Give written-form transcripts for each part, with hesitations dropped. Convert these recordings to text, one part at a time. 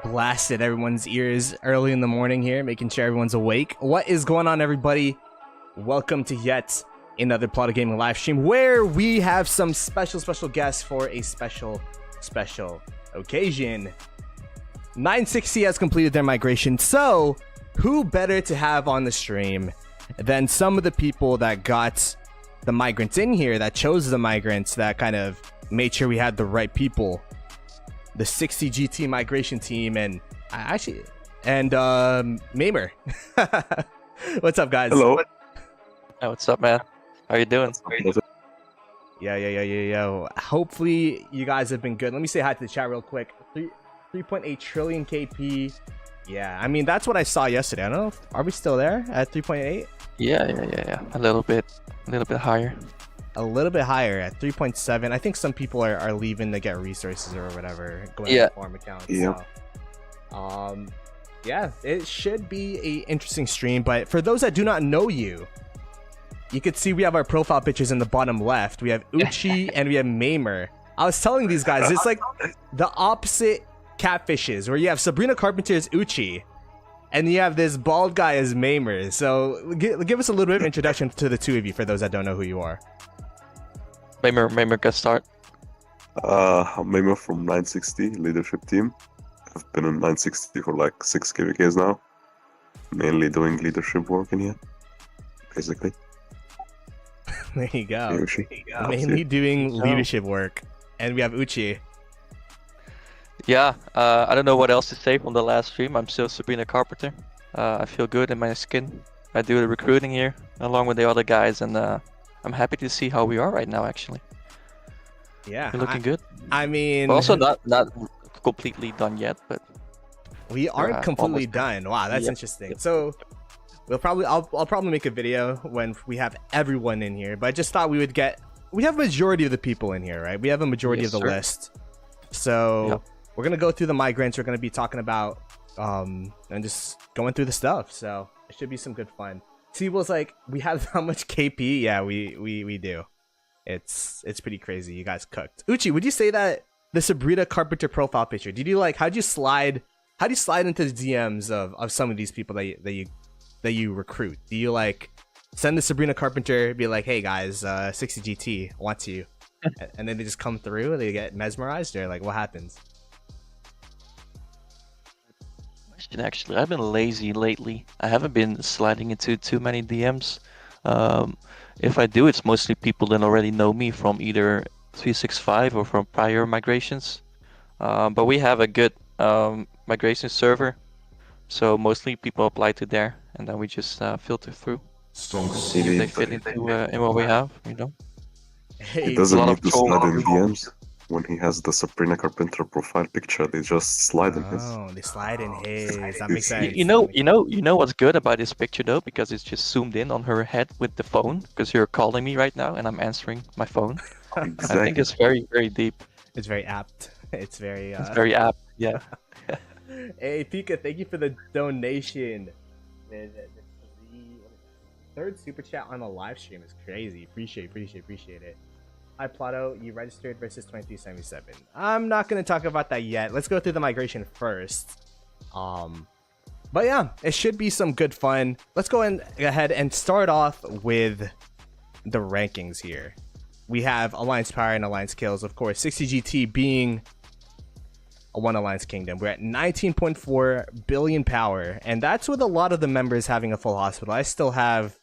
blasted everyone's ears early in the morning here, making sure everyone's awake. What is going on, everybody? Welcome to yet another Ploto Gaming live stream where we have some special guests for a special occasion. 960 has completed their migration, so who better to have on the stream than some of the people that got the migrants in here, that chose the migrants, that kind of made sure we had the right people. The 60GT migration team and Mamer. What's up, guys? Hello. Hey, what's up, man? How you doing? Yeah. Hopefully you guys have been good. Let me say hi to the chat real quick. 3.8 trillion KP. Yeah, I mean that's what I saw yesterday. I don't know. Are we still there at 3.8? Yeah. A little bit higher. A little bit higher at 3.7. I think some people are leaving to get resources or whatever, going to farm accounts. Yeah. So, yeah, it should be a interesting stream. But for those that do not know you, you can see we have our profile pictures in the bottom left. We have Uchi and we have Mamer. I was telling these guys, it's like the opposite catfishes, where you have Sabrina Carpenter as Uchi, and you have this bald guy as Mamer. So give us a little bit of introduction to the two of you for those that don't know who you are. Mamer, get start. I'm Mamer from 960 leadership team. I've been in 960 for like 6 KVKs now. Mainly doing leadership work in here, basically. There you go. Uchi. Mainly doing leadership work. And we have Uchi. Yeah, I don't know what else to say from the last stream. I'm still Sabrina Carpenter. I feel good in my skin. I do the recruiting here along with the other guys, and I'm happy to see how we are right now, actually. Yeah. We're looking good. I mean... We're also not completely done yet, but... We aren't completely done. Wow, that's interesting. So, I'll probably make a video when we have everyone in here, but I just thought we would get... We have a majority of the people in here, right? We have a majority of the list. So, we're going to go through the migrants. We're going to be talking about... and just going through the stuff. So, it should be some good fun. T-Will's like, we have how much KP? Yeah, we do. It's pretty crazy. You guys cooked. Uchi, would you say that the Sabrina Carpenter profile picture, did you like, how'd you slide into the DMs of some of these people that you recruit? Do you like send the Sabrina Carpenter, be like, hey guys, 60GT wants you, and then they just come through, they get mesmerized, or like what happens? Actually, I've been lazy lately. I haven't been sliding into too many DMs. If I do, it's mostly people that already know me from either 365 or from prior migrations. But we have a good migration server, so mostly people apply to there, and then we just filter through. See if they fit into in what we have, you know. Hey, He doesn't need to slide in DMs. When he has the Sabrina Carpenter profile picture, they just slide in his. Oh, they slide in his. That makes sense. You know what's good about this picture though, because it's just zoomed in on her head with the phone. Because you're calling me right now, and I'm answering my phone. Exactly. I think it's very deep. It's very apt. It's very apt. Yeah. Hey Pika, thank you for the donation. The third super chat on the live stream is crazy. Appreciate it. Hi Ploto, you registered versus 2377. I'm not gonna talk about that yet. Let's go through the migration first. But yeah, it should be some good fun. Let's go ahead and start off with the rankings here. We have Alliance Power and Alliance Kills, of course. 60GT being a one Alliance Kingdom. We're at 19.4 billion power, and that's with a lot of the members having a full hospital. I still have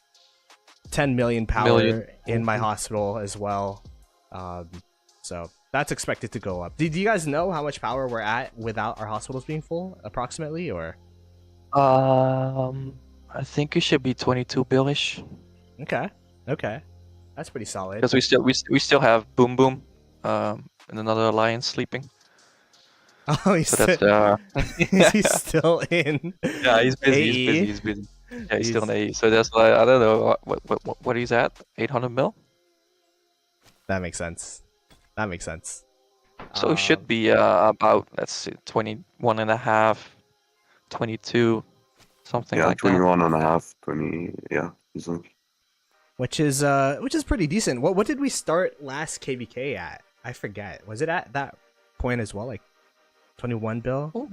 10 million power in my hospital as well. So that's expected to go up. Do you guys know how much power we're at without our hospitals being full, approximately, or? I think it should be 22 billish. Okay, that's pretty solid. Because we still have Boom Boom, and another alliance sleeping. Oh, he's still in. Yeah, he's busy. Yeah, he's still in AE. So that's like, I don't know what he's at. 800 mil. That makes sense. So it should be about, let's see, 21 and a half, 22, something like that. 21 and a half, 20, yeah. Which is pretty decent. What did we start last KVK at? I forget. Was it at that point as well, like 21 bill? Oh.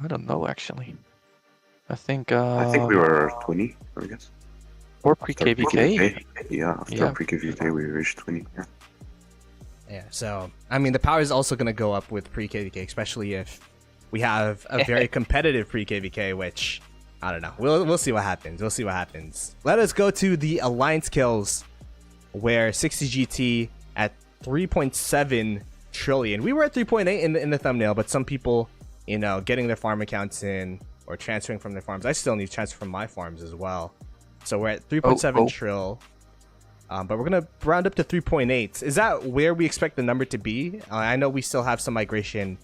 I don't know actually. I think I think we were 20, I guess. or After pre-KVK. Yeah, after Yeah. pre-KVK we reached 20. Yeah. Yeah, so I mean the power is also gonna go up with pre-KVK, especially if we have a very competitive pre-KVK, which I don't know. We'll see what happens. We'll see what happens. Let us go to the alliance kills, where 60GT at 3.7 trillion. We were at 3.8 in the thumbnail, but some people, you know, getting their farm accounts in or transferring from their farms. I still need to transfer from my farms as well. So we're at 3.7 trill. But we're gonna round up to 3.8. Is that where we expect the number to be? I know we still have some migration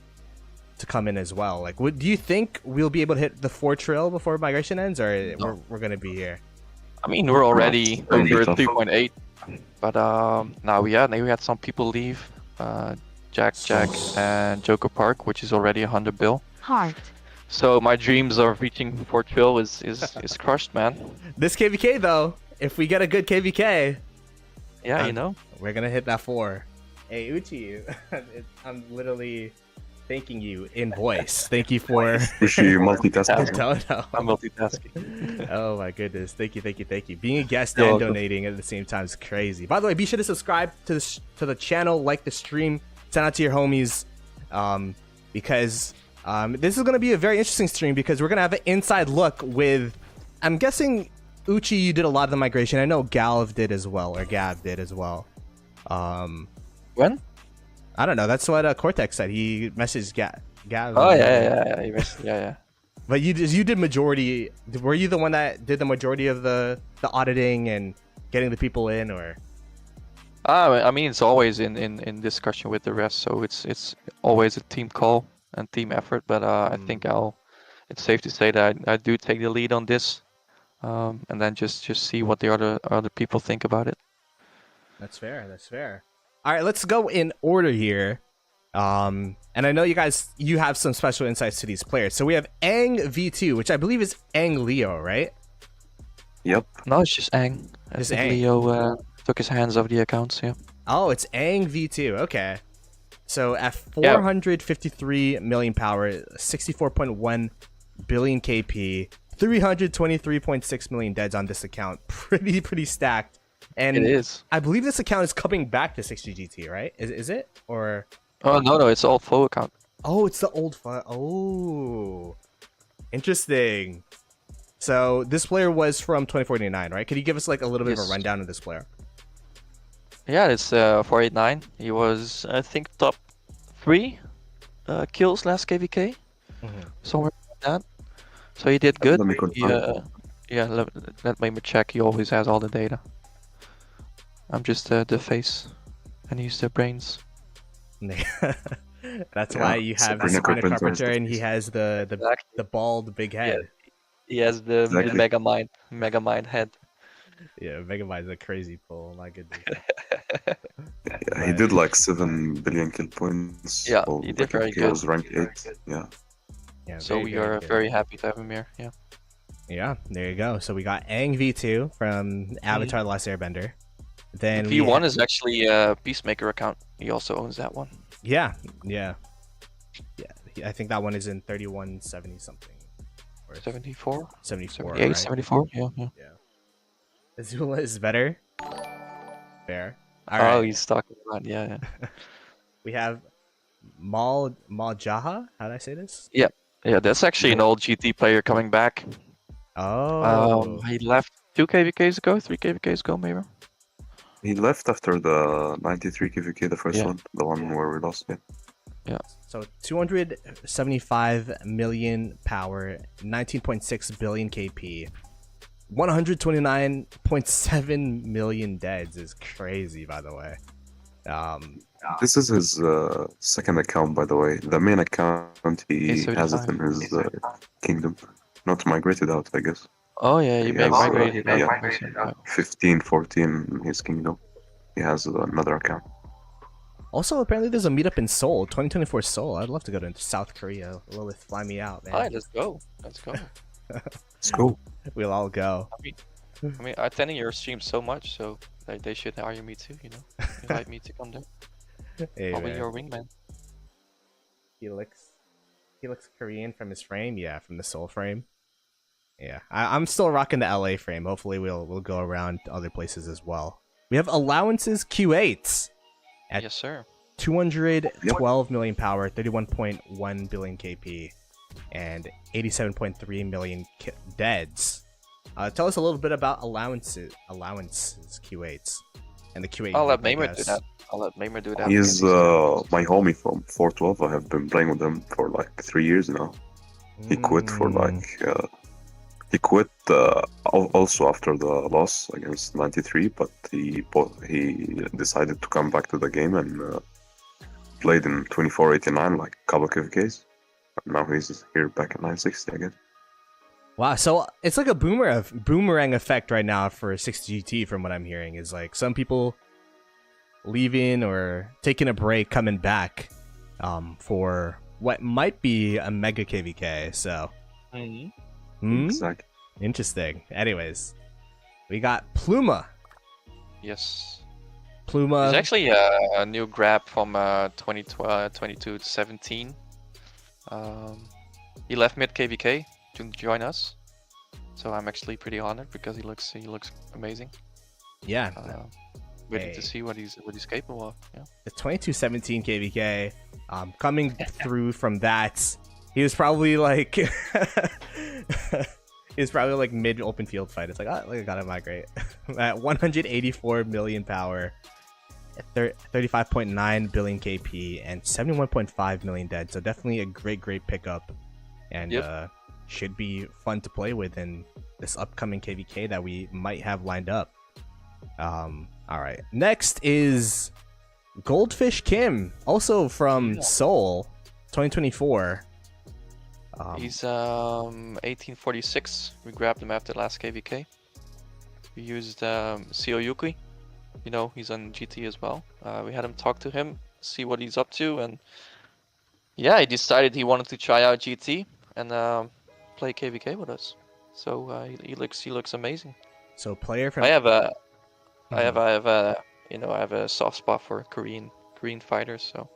to come in as well. Like, do you think we'll be able to hit the 4 trill before migration ends, or we're gonna be here? I mean, we're already over tough. 3.8, but now we had some people leave. Jack, and Joker Park, which is already 100 bill. Heart. So my dreams of reaching 4 trill is crushed, man. This KVK though, if we get a good KVK, Yeah, you know. we're gonna hit that 4. Hey Uchi, I'm literally thanking you in voice. Thank you for Uchi multitasking. no. I'm multitasking. Oh my goodness. Thank you. Being a guest and donating at the same time is crazy. By the way, be sure to subscribe to the channel, like the stream, send out to your homies, because this is going to be a very interesting stream, because we're going to have an inside look with, I'm guessing, Uchi, you did a lot of the migration. I know Gav did as well. When? I don't know. That's what Cortex said. He messaged Gav. Oh yeah. But you did majority. Were you the one that did the majority of the auditing and getting the people in, or? I mean, it's always in discussion with the rest, so it's always a team call and team effort. But I think it's safe to say that I do take the lead on this, and then just see what the other people think about it. That's fair. All right, let's go in order here. And I know you have some special insights to these players. So we have Ang V2, which I believe is Ang Leo, right? Yep. No, it's just Ang. I think Ang. Leo took his hands off the accounts. Yeah. Oh, it's Ang V2. Okay. So at 453 million power, 64.1 billion KP, 323.6 million deads on this account. Pretty stacked. And it is. I believe this account is coming back to 60GT, right? Is it? Or Oh no, it's all full account. oh, it's the old file. Oh, interesting. So this player was from 2049, right? Could you give us like a little bit of a rundown of this player? Yeah, it's 489. He was, I think, top 3 kills last KVK, somewhere like that. So he did good. Let me confirm. Let me check. He always has all the data. I'm just the face, and he's the brains. That's why you have Sabrina Carpenter, and he has the bald big head. Yeah. He has the mega mind head. Yeah, Megamind is a crazy pull. My goodness. Yeah, he did like 7 billion kill points. Yeah, he did very good. He was ranked 8. Yeah. So we are very happy to have him here. Yeah. Yeah, there you go. So we got Ang V2 from Avatar: The Last Airbender. Then V1 is actually a Peacemaker account. He also owns that one. Yeah. I think that one is in 3170 something. Or 74? 74. 78, right? 74? Yeah. Azula is better. Fair. All right. He's talking about, yeah. We have Maljaha. How did I say this? Yeah, that's actually an old GT player coming back. Oh. He left 2 KVKs ago, 3 KVKs ago, maybe. He left after the 93 KVK, the first one, the one where we lost. Yeah. So 275 million power, 19.6 billion KP, 129.7 million deads is crazy, by the way. This is his second account, by the way. The main account, he has it in his kingdom. Not migrated out, I guess. Oh yeah, you migrated out. Yeah. 15, 14 in his kingdom. He has another account. Also, apparently there's a meetup in Seoul, 2024 Seoul. I'd love to go to South Korea. Lilith, fly me out, man. Alright, let's go. Let's go. We'll all go. I mean, I attending your stream so much, so they should hire me too, you know. Invite me to come there. Hey, I'll be man. your wingman. Helix. He looks Korean from his frame. Yeah, from the Seoul frame. Yeah, I'm still rocking the LA frame. Hopefully, we'll go around to other places as well. We have allowances Q8s at Yes, sir. 212 million power, 31.1 billion KP, and 87.3 million deads. Tell us a little bit about allowances Q8s, and the Q8. I'll let Mamer do that. He's my homie from 412. I have been playing with him for like 3 years now. He quit for like he quit also after the loss against 93, but he decided to come back to the game and played in 2489 like a couple of KVKs. Now he's here back at 960 again. Wow, so it's like a boomerang effect right now for 60GT. From what I'm hearing, is like some people leaving or taking a break, coming back for what might be a mega KVK. So, Exactly. Interesting. Anyways, we got Pluma. Yes. Pluma. It's actually a new grab from 22 to 17. He left mid KVK to join us, so I'm actually pretty honored because he looks amazing. Yeah. Waiting to see what he's capable of. Yeah. The 2217 KVK, coming through from that, he was probably like mid open field fight. It's like, oh, I gotta migrate at 184 million power, 35.9 billion KP, and 71.5 million dead. So definitely a great pickup, and should be fun to play with in this upcoming KVK that we might have lined up. All right, next is Goldfish Kim, also from Seoul, 2024. He's 1846. We grabbed him after the last KVK. We used Yuki. You know, he's on GT as well. We had him talk to him, see what he's up to, and yeah, he decided he wanted to try out GT and play KVK with us. So he looks amazing. So player from I have a soft spot for Korean fighters, so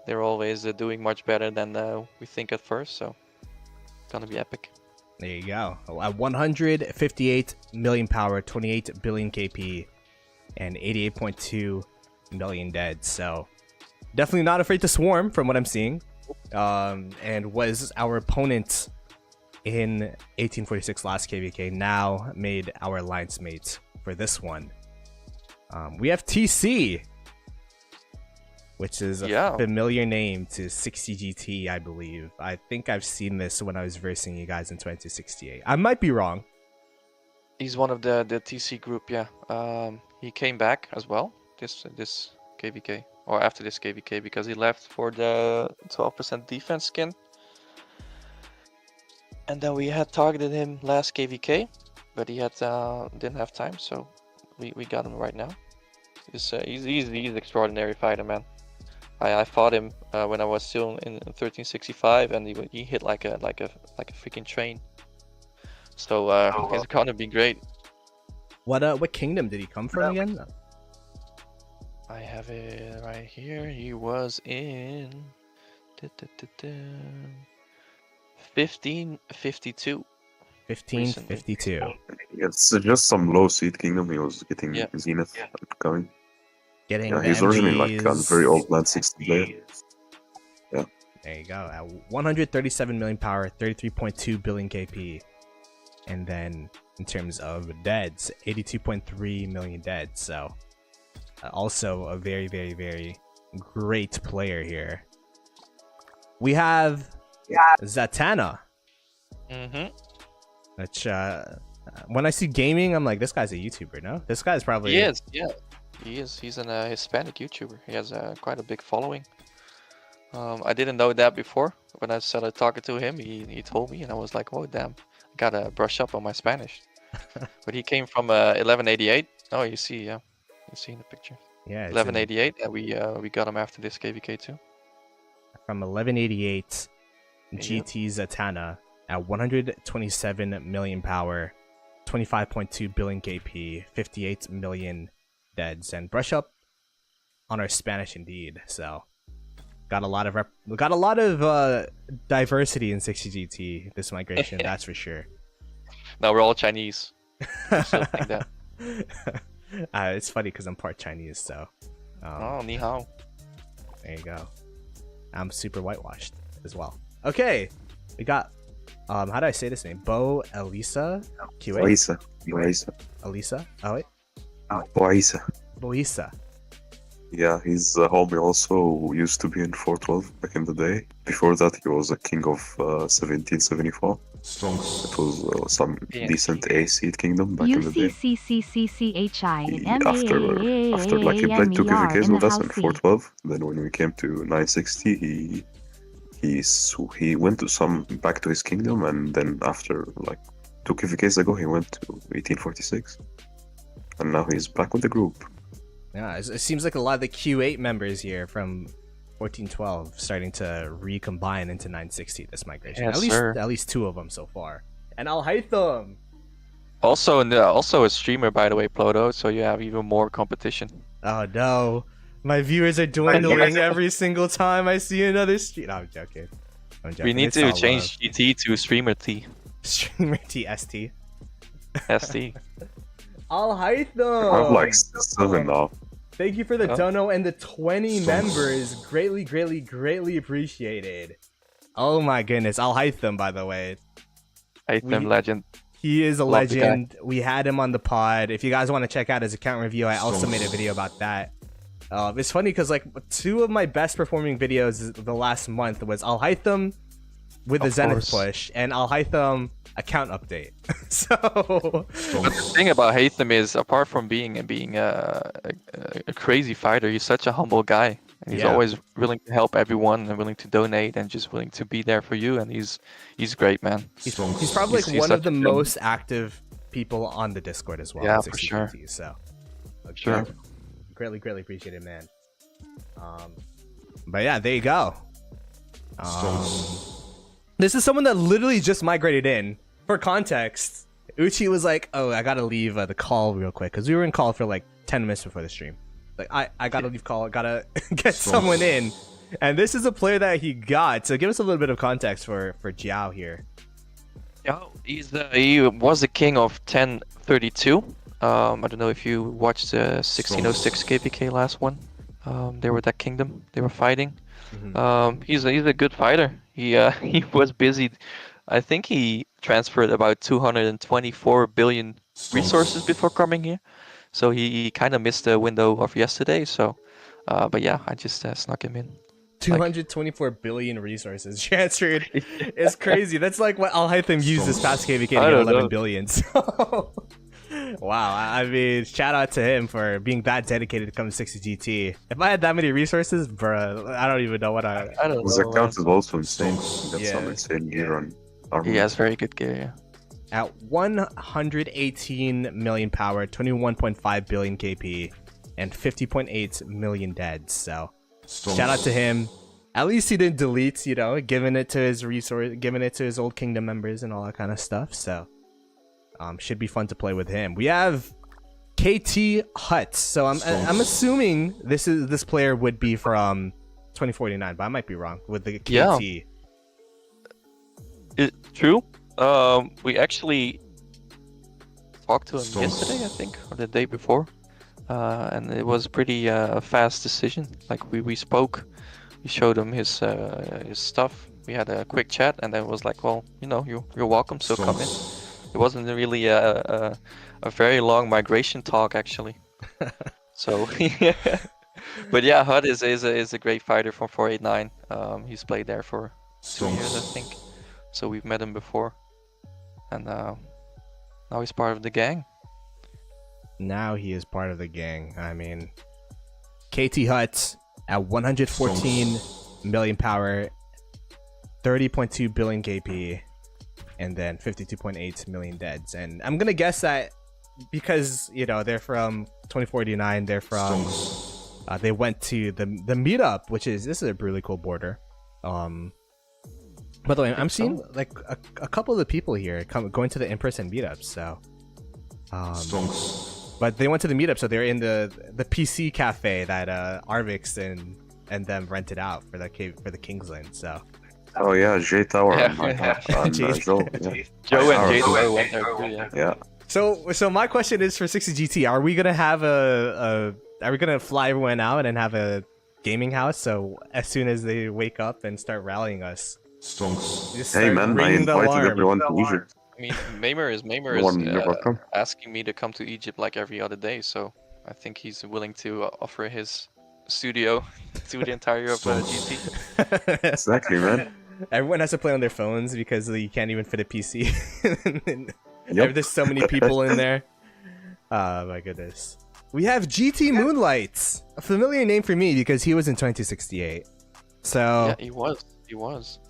they're always doing much better than we think at first. So it's gonna be epic. There you go. At 158 million power, 28 billion KP, and 88.2 million dead. So definitely not afraid to swarm from what I'm seeing. And was our opponent in 1846 last KVK, now made our alliance mates for this one. We have TC, which is a familiar name to 60GT, I believe. I think I've seen this when I was versing you guys in 2068. I might be wrong. He's one of the TC group, yeah. He came back as well this KVK, or after this KVK, because he left for the 12% defense skin. And then we had targeted him last KVK, but he had didn't have time, so we got him right now. He's an extraordinary fighter, man. I fought him when I was still in 1365, and he hit like a freaking train. So he's gonna be great. What kingdom did he come from again? I have it right here. He was in 1552. 1552. It's just some low seed kingdom. He was getting Zenith coming. He's originally like a very old land 60 player. Yeah. There you go. At 137 million power, 33.2 billion KP. And then in terms of deads, 82.3 million deads. So also a very great player here. We have Zatanna. Which when I see gaming, I'm like, this guy's a YouTuber, no? This guy's probably... He is, yeah. He is. He's an Hispanic YouTuber. He has quite a big following. I didn't know that before. When I started talking to him, he told me, and I was like, oh, damn. I gotta brush up on my Spanish. But he came from 1188. Oh, you see in the picture. Yeah, 1188, and we got him after this KVK too. From 1188, GT Zatanna at 127 million power, 25.2 billion KP, 58 million deads, and brush up on our Spanish indeed. So got a lot of diversity in 60GT this migration. That's for sure. Now we're all Chinese. I still think that. It's funny because I'm part Chinese, so. Oh, ni hao. There you go. I'm super whitewashed as well. Okay, we got. How do I say this name? Bo Elisa QA. Elisa. Oh wait. Boisa. Yeah, he's a homie also who used to be in 412 back in the day. Before that, he was a king of 1774. It was some decent A seed kingdom back in the day. After like he played 2 KVKs with us in 412, then when we came to 960, he went to back to his kingdom, and then after like 2 KVKs ago, he went to 1846, and now he's back with the group. Yeah, it seems like a lot of the Q8 members here from 1412 starting to recombine into 960 this migration. Yes, at least 2 of them so far. And Al Haytham. Also a streamer, by the way, Ploto. So you have even more competition. Oh no, my viewers are dwindling every single time I see another stream. No, I'm joking. We need to change GT to streamer T. Streamer T ST. ST. Al Haytham. I have like 7 now. Thank you for the dono and the 20 members. Greatly appreciated. Oh my goodness. Al Haytham, by the way. Haytham legend. He is a legend. We had him on the pod. If you guys want to check out his account review, I also made a video about that. It's funny because like 2 of my best performing videos the last month was Al Haytham with the Zenith push and Al Haytham account update. So but the thing about Haytham is, apart from being a crazy fighter, he's such a humble guy, and he's always willing to help everyone and willing to donate and just willing to be there for you. And he's great, man. He's probably like one of the most active people on the Discord as well. Yeah, for sure. So sure, greatly appreciate it, man. But yeah, there you go. This is someone that literally just migrated in. For context, Uchi was like, "Oh, I gotta leave the call real quick," because we were in call for like 10 minutes before the stream. Like, I gotta leave call, gotta get someone in, and this is a player that he got. So give us a little bit of context for Jiao here. Yeah, he was the king of 1032. I don't know if you watched the 1606 KPK last one. They were that kingdom. They were fighting. He's a good fighter. He was busy. I think he transferred about 224 billion resources before coming here, so he kind of missed the window of yesterday. So, but yeah, I just snuck him in. 224 billion resources transferred. It's crazy. That's like what Al Haytham used this past KVK to get 11 billion. So, wow. I mean, shout out to him for being that dedicated to come to 60GT. If I had that many resources, bruh, I don't even know what I don't know. His account is also insane. That's some insane gear on armor. He has very good gear, yeah. At 118 million power, 21.5 billion KP, and 50.8 million deads. So, shout out to him. At least he didn't delete, giving it to his old kingdom members and all that kind of stuff. So, should be fun to play with him. We have KT Hut. So I'm assuming this player would be from 2049, but I might be wrong with the KT. Yeah. It's true. We actually talked to him yesterday, I think, or the day before, and it was a pretty fast decision. Like we spoke, we showed him his stuff. We had a quick chat, and then it was like, well, you're welcome, so come in. It wasn't really a very long migration talk, actually. So, but yeah, Hud is a great fighter from 489. He's played there for 2 years, I think. So we've met him before, and now he's part of the gang. Now he is part of the gang. I mean, KT Hut at 114 million power, 30.2 billion KP, and then 52.8 million deads. And I'm gonna guess that because they're from 2049, they're from they went to the meetup, this is a really cool border. By the way, I'm seeing like a couple of the people here going to the in-person meetups. So, but they went to the meetup, so they're in the PC cafe that Arvix and and then rent it out for the Kingsland. So. Oh yeah, J Tower Yeah. and Joe. Yeah. Joe and Our Jade group. went there too, yeah. Yeah. So my question is for 60GT, are we gonna have are we gonna fly everyone out and have a gaming house? So as soon as they wake up and start rallying us, just Hey start man, I ringing the invited alarm. everyone to Egypt. I mean, Mamer is No one never come. asking me to come to Egypt like every other day, so I think he's willing to offer his studio to the entire of GT. Exactly, man. Everyone has to play on their phones because you can't even fit a PC. Yep. There's so many people in there. Oh my goodness. We have GT Moonlight, a familiar name for me because he was in 2068. So Yeah, he was. He was.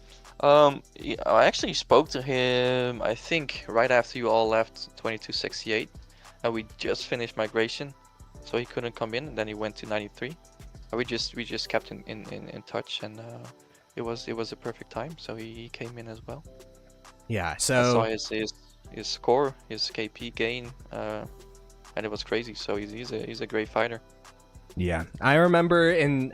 I actually spoke to him, I think, right after you all left 2268, and we just finished migration, so he couldn't come in, and then he went to 93. And we just kept in touch, and it was a perfect time, so he came in as well. yeah, I so saw his score, his KP gain, and it was crazy. So he's a great fighter. yeah, I remember in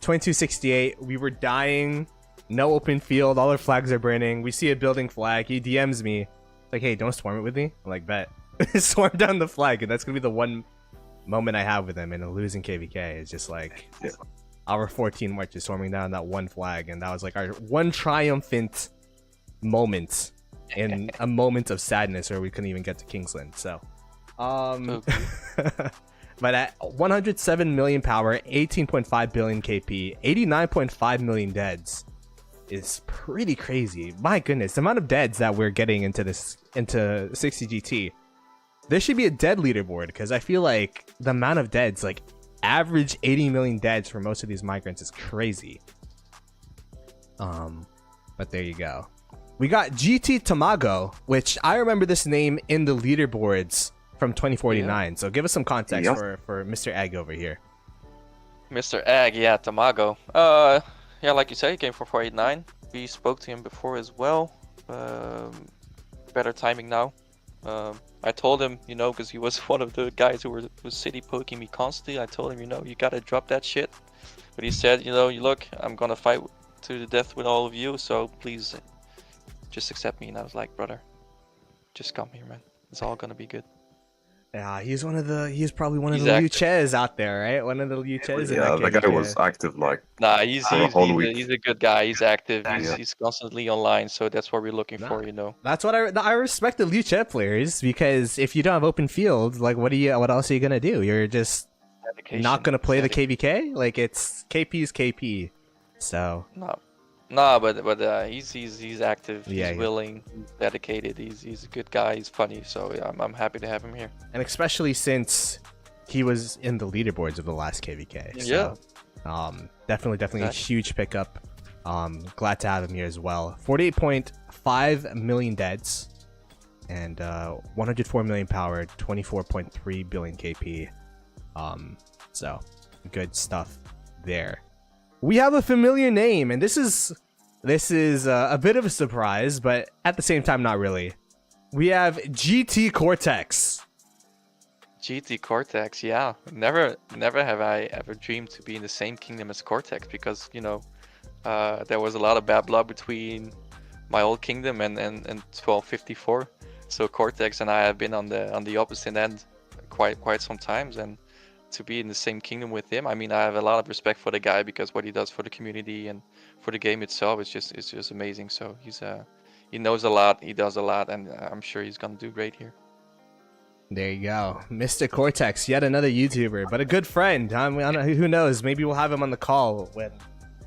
2268 we were dying, no open field, all our flags are burning. We see a building flag. He DMs me like, "Hey, don't swarm it with me." I'm like, "Bet." Swarm down the flag, and that's gonna be the one moment I have with him in a losing KVK. It's just like our 14 marches swarming down that one flag, and that was like our one triumphant moment in a moment of sadness where we couldn't even get to Kingsland. So but at 107 million power, 18.5 billion KP, 89.5 million deads is pretty crazy. My goodness, the amount of deads that we're getting into 60GT. There should be a dead leaderboard because I feel like the amount of deads, like average 80 million deads for most of these migrants, is crazy. But there you go. We got GT Tamago, which I remember this name in the leaderboards from 2049. So give us some context for Mr. Egg over here. Mr. Egg, yeah, Tamago. Yeah, like you said, he came from 489. We spoke to him before as well. Better timing now. I told him, you know, because he was one of the guys who was city poking me constantly. I told him, you know, you gotta drop that shit. But he said, you know, look, I'm gonna fight to the death with all of you, so please just accept me. And I was like, brother, just come here, man. It's all gonna be good. Yeah, he's probably one of the Luches out there, right? One of the Luches. Yeah, the guy was active like. Nah, he's a good guy. He's active. Yeah. He's constantly online, so that's what we're looking for, you know. That's what I respect the Luche players, because if you don't have open field, like what else are you gonna do? You're just not gonna play the KVK. Like, it's KP's KP. So but he's active. Yeah, he's willing, he's dedicated. He's a good guy. He's funny. So yeah, I'm happy to have him here. And especially since he was in the leaderboards of the last KVK. So, yeah. Definitely a huge pickup. Glad to have him here as well. 48.5 million deads and 104 million power, 24.3 billion KP. So good stuff there. We have a familiar name, and this is a bit of a surprise, but at the same time, not really. We have GT Cortex. GT Cortex, yeah. Never have I ever dreamed to be in the same kingdom as Cortex, because, you know, there was a lot of bad blood between my old kingdom and 1254. So Cortex and I have been on the opposite end quite some times, and to be in the same kingdom with him, I mean, I have a lot of respect for the guy, because what he does for the community and for the game itself is just amazing. So he knows a lot, he does a lot, and I'm sure he's gonna do great here. There you go, Mr. Cortex, yet another YouTuber, but a good friend. I don't know, who knows? Maybe we'll have him on the call when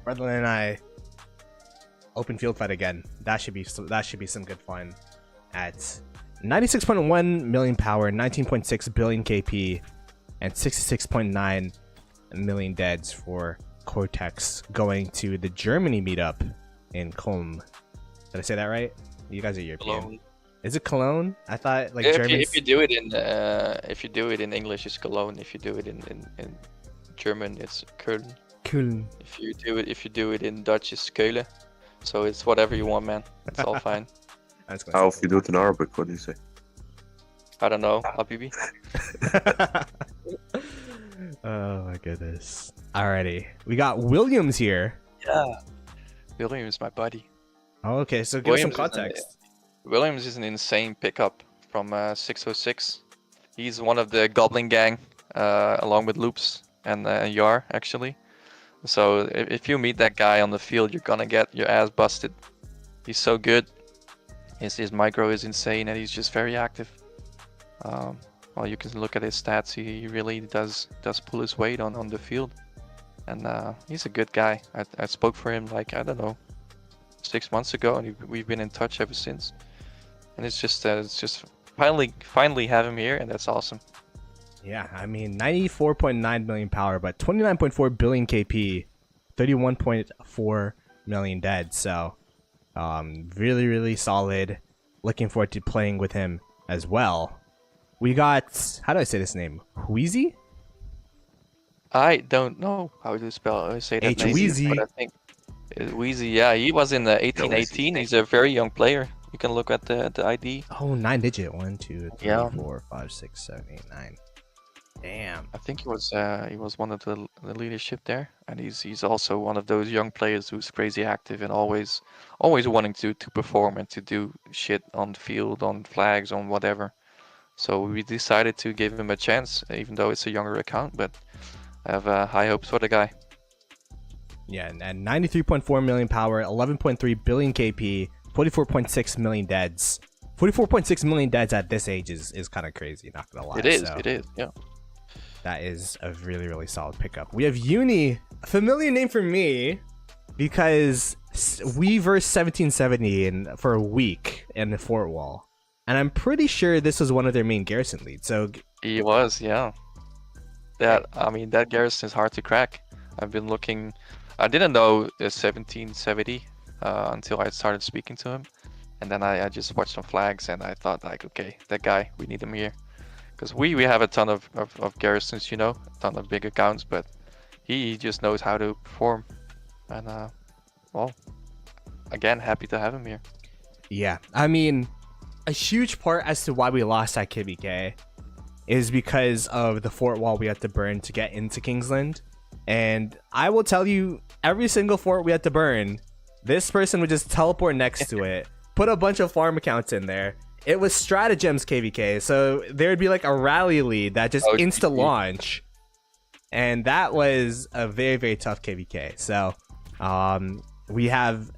Brethren and I open field fight again. That should be some good fun. At 96.1 million power, 19.6 billion KP, and 66.9 million deads for Cortex, going to the Germany meetup in Cologne. Did I say that right? You guys are European. Cologne. Is it Cologne? I thought like German. If you do it in English, it's Cologne. If you do it in German, it's Köln. Köln. If you do it in Dutch, it's Keulen. So it's whatever you want, man. It's all fine. How if you do it in Arabic? What do you say? I don't know, Habibi. Oh my goodness. Alrighty. We got Williams here. Yeah. Williams, my buddy. Oh, okay, so give us some Williams context. Williams is an insane pickup from 606. He's one of the Goblin Gang, along with Loops and Yar, actually. So if you meet that guy on the field, you're gonna get your ass busted. He's so good. His micro is insane, and he's just very active. Well, you can look at his stats. He really does pull his weight on the field, and he's a good guy. I spoke for him like, I don't know, 6 months ago, and we've been in touch ever since. And it's just finally have him here, and that's awesome. Yeah, I mean 94.9 million power, but 29.4 billion KP, 31.4 million dead. So, really, really solid. Looking forward to playing with him as well. We got, how do I say this name? Wheezy? I don't know how to say that name. Wheezy. But I think Wheezy, yeah, he was in the 1818. He's a very young player. You can look at the ID. Oh, 9-digit. 1, 2, 3, Yeah. 4, 5, 6, 7, 8, 9. Damn. I think he was one of the leadership there, and he's also one of those young players who's crazy active and always wanting to perform and to do shit on the field, on flags, on whatever. So we decided to give him a chance, even though it's a younger account. But I have high hopes for the guy. Yeah, and 93.4 million power, 11.3 billion KP, 44.6 million deads. 44.6 million deads at this age is kind of crazy, not gonna lie. It is, yeah. That is a really, really solid pickup. We have Uni, a familiar name for me, because we versed 1770 for a week in the Fort Wall. And I'm pretty sure this was one of their main garrison leads. So He was, yeah. I mean, that garrison is hard to crack. I've been looking. I didn't know 1770 until I started speaking to him, and then I just watched some flags, and I thought like, okay, that guy, we need him here, because we have a ton of garrisons, you know, a ton of big accounts, but he just knows how to perform, and well, again, happy to have him here. yeah, I mean, a huge part as to why we lost at KBK is because of the fort wall we had to burn to get into Kingsland. And I will tell you, every single fort we had to burn, this person would just teleport next to it, put a bunch of farm accounts in there. It was stratagems KVK, so there would be like a rally lead that just insta launch, and that was a very, very tough KVK. So we have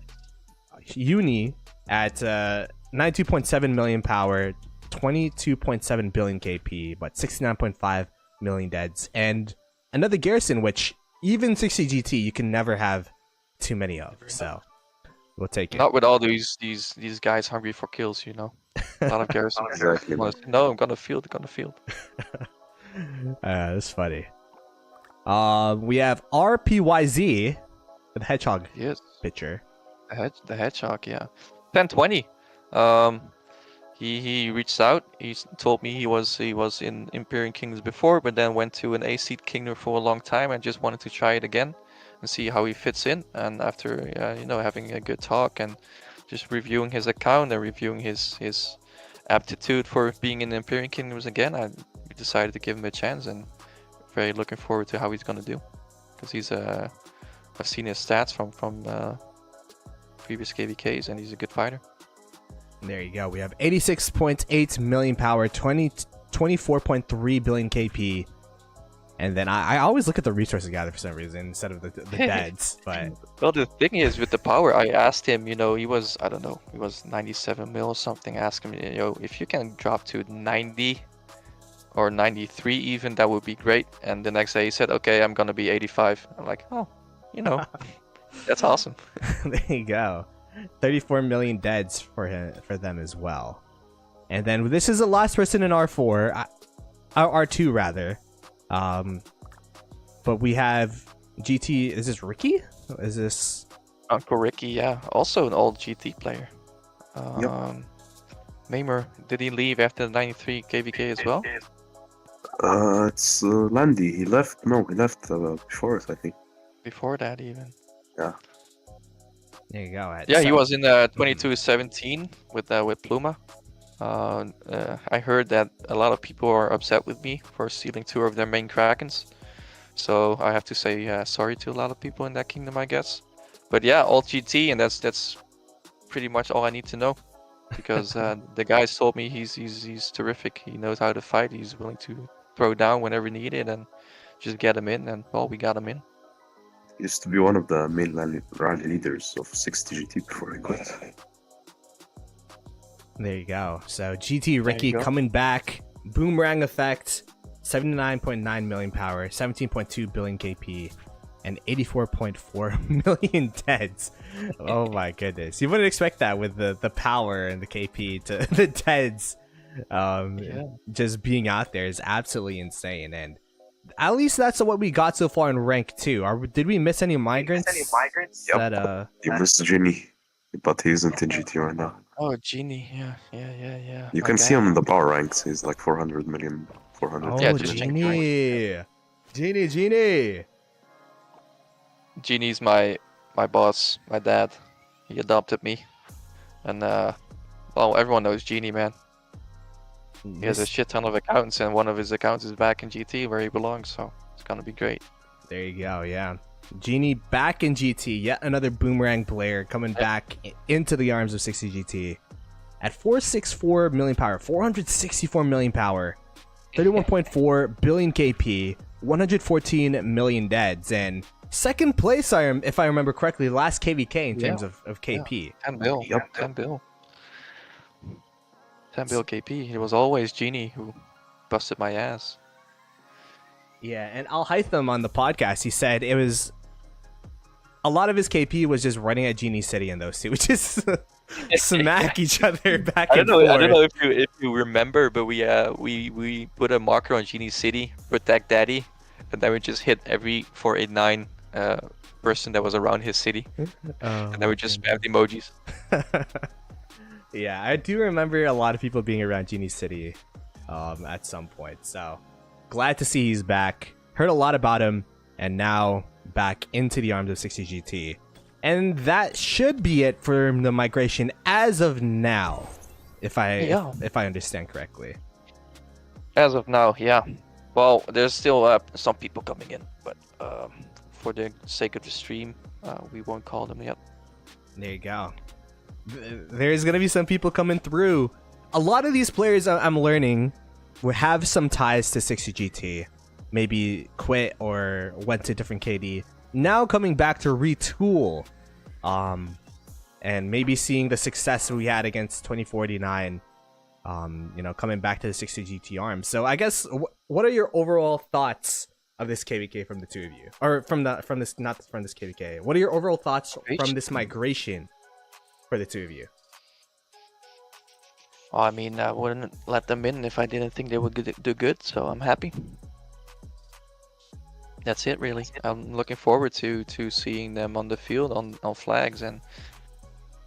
Uni at 92.7 million power, 22.7 billion KP, but 69.5 million deads, and another garrison which even 60GT you can never have too many of. So we'll take it. Not with all these guys hungry for kills, you know. A lot of garrisons. Exactly. No, I'm gonna field. That's funny. We have RPYZ, the hedgehog picture. The hedgehog, yeah. 1020. He reached out. He told me he was in Imperial Kingdoms before, but then went to an AC Kingdom for a long time and just wanted to try it again and see how he fits in. And after having a good talk and just reviewing his account and reviewing his aptitude for being in the Imperial Kingdoms again, I decided to give him a chance, and very looking forward to how he's gonna do, because I've seen his stats from previous KVKs, and he's a good fighter. There you go. We have 86.8 million power, 24.3 billion KP. And then I always look at the resources gathered for some reason instead of the deads. But well, the thing is with the power, I asked him, he was, I don't know, he was 97 mil or something. I asked him, if you can drop to 90 or 93 even, that would be great. And the next day he said, okay, I'm going to be 85. I'm like, oh, that's awesome. There you go. 34 million deads for them as well. And then this is the last person in R4, R2 rather. But we have GT. Is this Ricky? Is this Uncle Ricky? Yeah, also an old GT player. Yep. Mamer, did he leave after the 93 KVK as well? It's Landy. He left. No, he left before us, I think. Before that, even. Yeah. There you go. Yeah, he was in 2217 with Pluma. I heard that a lot of people are upset with me for stealing 2 of their main Krakens. So I have to say sorry to a lot of people in that kingdom, I guess. But yeah, alt GT, and that's pretty much all I need to know. Because the guys told me he's terrific. He knows how to fight. He's willing to throw down whenever needed and just get him in. And well, we got him in. He used to be one of the main rally leaders of 60GT before he quit. There you go. So GT Ricky coming back. Boomerang effect. 79.9 million power. 17.2 billion KP. And 84.4 million deads. Oh my goodness. You wouldn't expect that with the power and the KP to the deads just being out there is absolutely insane. And at least that's what we got so far in rank 2. Did we miss any migrants? Yep. You missed Genie, but he isn't in GT right now. Oh, Genie. Yeah. You can see him in the power ranks. He's like 400 million. 400. Oh, Yeah, Genie. Genie's my boss, my dad. He adopted me, and well, everyone knows Genie, man. He has a shit ton of accounts, and one of his accounts is back in GT where he belongs, so it's gonna be great. There you go, yeah. Genie back in GT, yet another boomerang player coming back into the arms of 60GT at 464 million power, 464 million power, 31.4 billion KP, 114 million deads, and second place, if I remember correctly, last KVK in terms of KP. 10 bill. Yep. 10 bill. 10 bill KP. It was always Genie who busted my ass. Yeah, and Al Hytham on the podcast, he said it was a lot of his KP was just running at Genie City and those two, which is smack each other back and forth. I don't know if you remember, but we put a marker on Genie City, protect Daddy, and then we just hit every 489 person that was around his city, and then we just spammed emojis. Yeah, I do remember a lot of people being around Genie City at some point, so glad to see he's back. Heard a lot about him, and now back into the arms of 60GT. And that should be it for the migration as of now, if I understand correctly. As of now, yeah. Well, there's still some people coming in, but for the sake of the stream, we won't call them yet. There you go. There's gonna be some people coming through. A lot of these players I'm learning will have some ties to 60GT. Maybe quit or went to different KD. Now coming back to retool. And maybe seeing the success we had against 2049. Coming back to the 60GT arms. So I guess what are your overall thoughts of this KVK from the two of you, or from this KVK? What are your overall thoughts from this migration for the two of you? Well, I mean, I wouldn't let them in if I didn't think they would do good, so I'm happy. That's it, really. I'm looking forward to seeing them on the field on flags and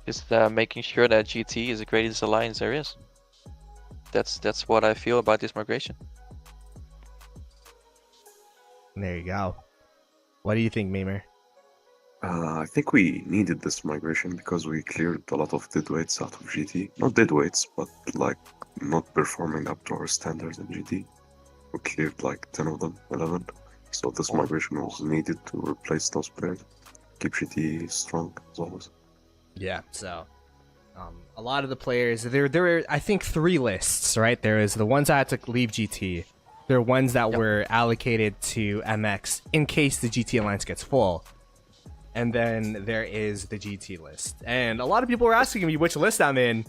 just making sure that GT is the greatest alliance there is. That's what I feel about this migration. There you go. What do you think, Mamer? I think we needed this migration because we cleared a lot of deadweights out of GT. Not deadweights, but like not performing up to our standards in GT. We cleared like 10 of them, 11. So this migration was needed to replace those players. Keep GT strong as always. Yeah, so a lot of the players, there were, I think, 3 lists, right? There is the ones that had to leave GT. There are ones that were allocated to MX in case the GT Alliance gets full. And then there is the GT list. And a lot of people were asking me which list I'm in.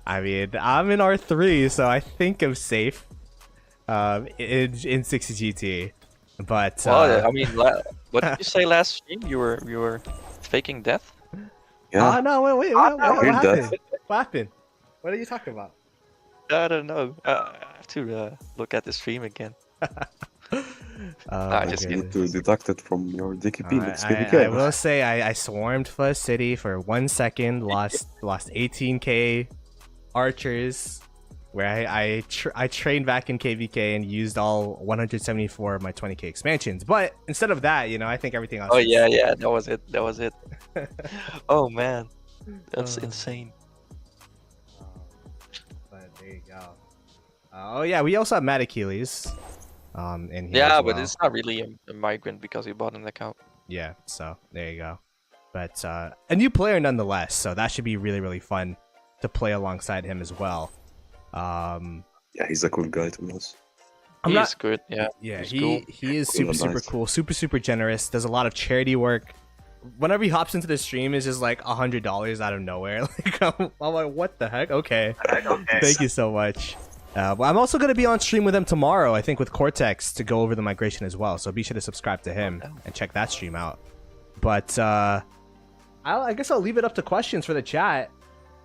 I mean, I'm in R3, so I think I'm safe in 60GT. But well, I mean, what did you say last stream? You were faking death? Yeah. No, wait, what happened? Death. What happened? What are you talking about? I don't know. I have to look at the stream again. You need to deduct it from your DKP. I will say I swarmed Fuzz City for 1 second, lost 18k archers, where I trained back in KVK and used all 174 of my 20k expansions. But instead of that, I think everything else. Oh yeah, that was it. Oh man, that's insane. But there you go. Oh yeah, we also have Mad Achilles. in here as but well. it's not really a migrant because he bought an account. Yeah, so there you go. But a new player nonetheless, so that should be really, really fun to play alongside him as well. Yeah, he's a cool guy to us. He's good, yeah. Yeah, he's cool. he is Cool super and nice. cool, super generous. Does a lot of charity work. Whenever he hops into the stream, it's just like $100 out of nowhere. Like I'm like, what the heck? Okay, thank you so much. Well, I'm also gonna be on stream with him tomorrow. I think with Cortex to go over the migration as well. So be sure to subscribe to him and check that stream out. But I guess I'll leave it up to questions for the chat.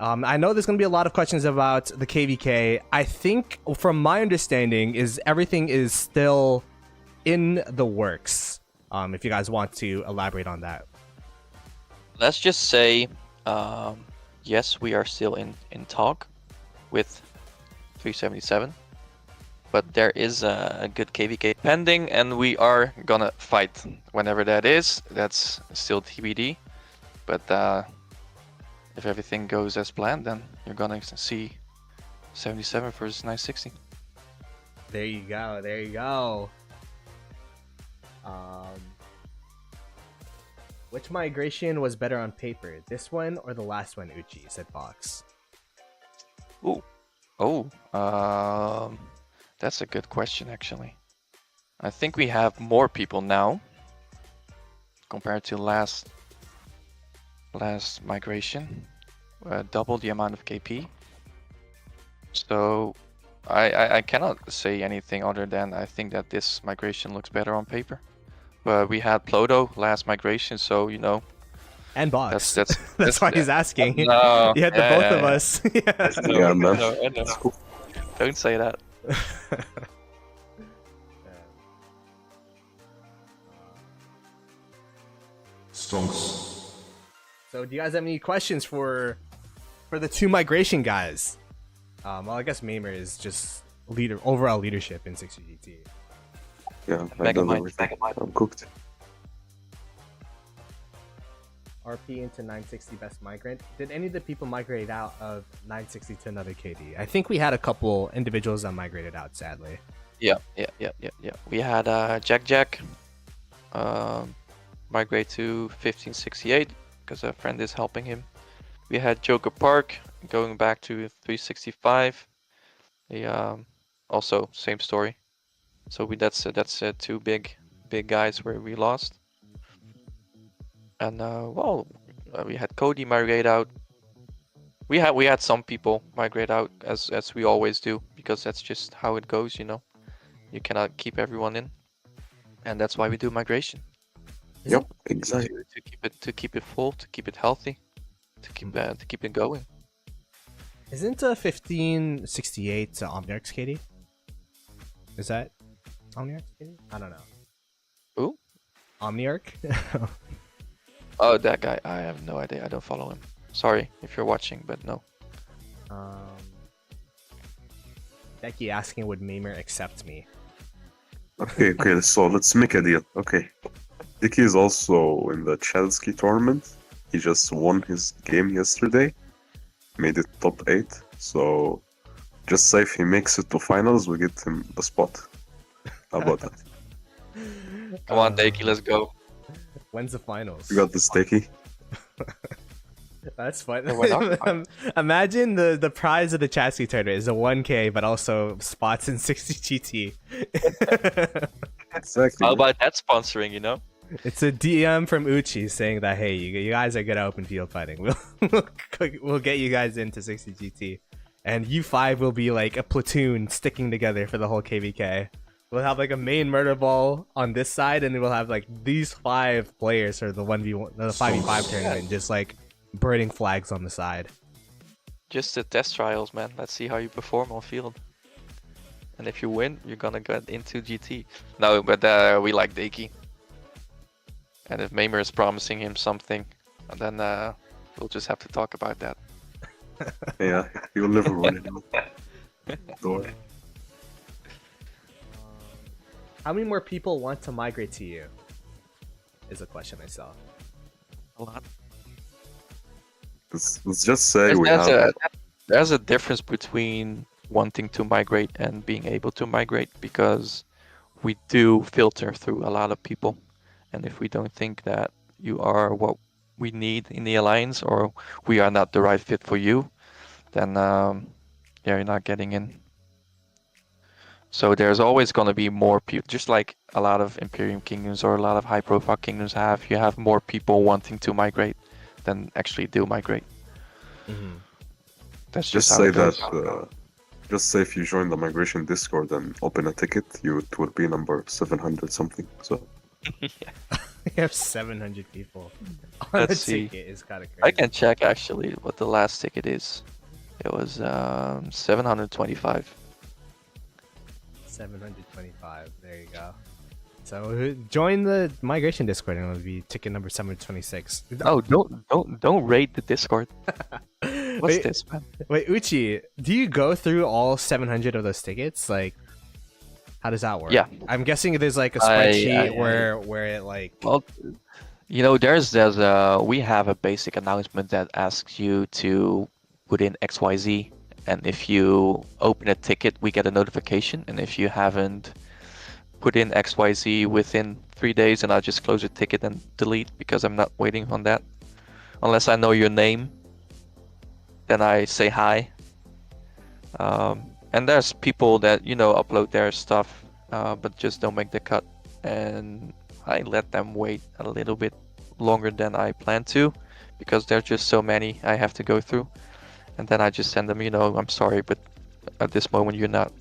I know there's going to be a lot of questions about the KVK. I think, from my understanding, is everything is still in the works. If you guys want to elaborate on that. Let's just say, yes, we are still in talk with 377, but there is a good KVK pending, and we are gonna fight whenever that is. That's still TBD, but if everything goes as planned, then you're gonna see 77 versus 960. There you go. There you go. Which migration was better on paper, this one or the last one, Uchi? Said Fox. That's a good question, actually. I think we have more people now compared to last migration, double the amount of KP. So I cannot say anything other than I think that this migration looks better on paper. But we had Ploto last migration, so you know. And Box. That's why he's asking. No, You had the both of us. Yeah, man. No. Don't say that. Stonks. So, do you guys have any questions for the two migration guys? Well, I guess Mamer is just overall leadership in 60GT. Yeah, I Mega done Mind, everything. Mega Mind. I'm cooked. RP into 960 best migrant. Did any of the people migrate out of 960 to another KD? I think we had a couple individuals that migrated out, sadly. Yeah. We had Jack migrate to 1568 because a friend is helping him. We had Joker Park going back to 365. Also same story. So that's two big guys where we lost. And we had Cody migrate out. We had some people migrate out as we always do, because that's just how it goes, you know. You cannot keep everyone in, and that's why we do migration. Yep, exactly. To keep it full, to keep it healthy, to keep it going. Isn't 1568 Omniarch's KD? Is that Omniarch's KD? I don't know. Who? Omniarch? Oh, that guy. I have no idea. I don't follow him. Sorry if you're watching, but no. Becky asking, would Mamer accept me? Okay, so let's make a deal. Okay. Dicky is also in the Chelsea tournament. He just won his game yesterday. Made it top 8. So just say if he makes it to finals, we get him the spot. How about that? Come on, Dakey, let's go. When's the finals? You got this, Dicky? That's fun. Yeah, why not? Imagine the prize of the Chassis tournament is a 1K, but also spots in 60GT. Exactly. How about that sponsoring, you know? It's a DM from Uchi saying that, hey, you guys are good at open field fighting. We'll get you guys into 60GT. And you 5 will be like a platoon sticking together for the whole KVK. We'll have like a main murder ball on this side, and then we'll have like these 5 players for the 1v1, the 5v5 tournament, just like burning flags on the side. Just the test trials, man. Let's see how you perform on field. And if you win, you're gonna get into GT. No, but we like Dakey. And if Mamer is promising him something, then we'll just have to talk about that. Yeah, you'll never win it. Door. How many more people want to migrate to you? Is a question I saw. A lot. Let's just say we have... There's a difference between wanting to migrate and being able to migrate, because we do filter through a lot of people, and if we don't think that you are what we need in the alliance, or we are not the right fit for you, then yeah, you're not getting in. So there's always going to be more people, just like a lot of Imperium kingdoms or a lot of high-profile kingdoms have. You have more people wanting to migrate than actually do migrate. Mm-hmm. That's Just how say it goes. that. Just say if you join the migration Discord and open a ticket, it will be number 700 something. So We have 700 people on Let's the see. ticket. It's kind of crazy. I can check actually what the last ticket is. It was 725. 725. There you go. So join the migration Discord and it'll be ticket number 726. Oh, don't raid the Discord. What's Wait, this, man? Wait, Uchi, do you go through all 700 of those tickets? Like, how does that work? Yeah. I'm guessing there's like a spreadsheet where it like. Well, you know, there's we have a basic announcement that asks you to put in XYZ, and if you open a ticket, we get a notification, and if you haven't put in XYZ within 3 days, and I'll just close the ticket and delete, because I'm not waiting on that. Unless I know your name, then I say hi. And there's people that, you know, upload their stuff, but just don't make the cut. And I let them wait a little bit longer than I planned to, because there's just so many I have to go through. And then I just send them, you know, I'm sorry, but at this moment you're not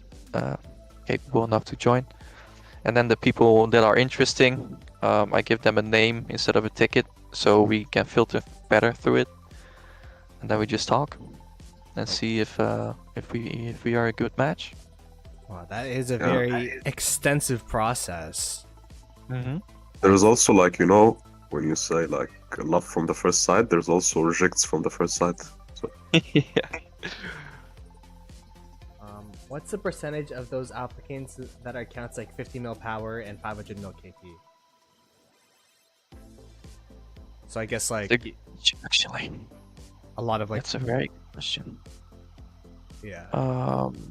capable enough to join. And then the people that are interesting, I give them a name instead of a ticket, so we can filter better through it. And then we just talk and see if we are a good match. Wow, that is a very extensive process. Mm-hmm. there's also, like, you know, when you say like love from the first sight, there's also rejects from the first sight. So Yeah. What's the percentage of those applicants that are counts like 50 mil power and 500 mil KP? So I guess like Actually, a lot of like that's a very good question. yeah.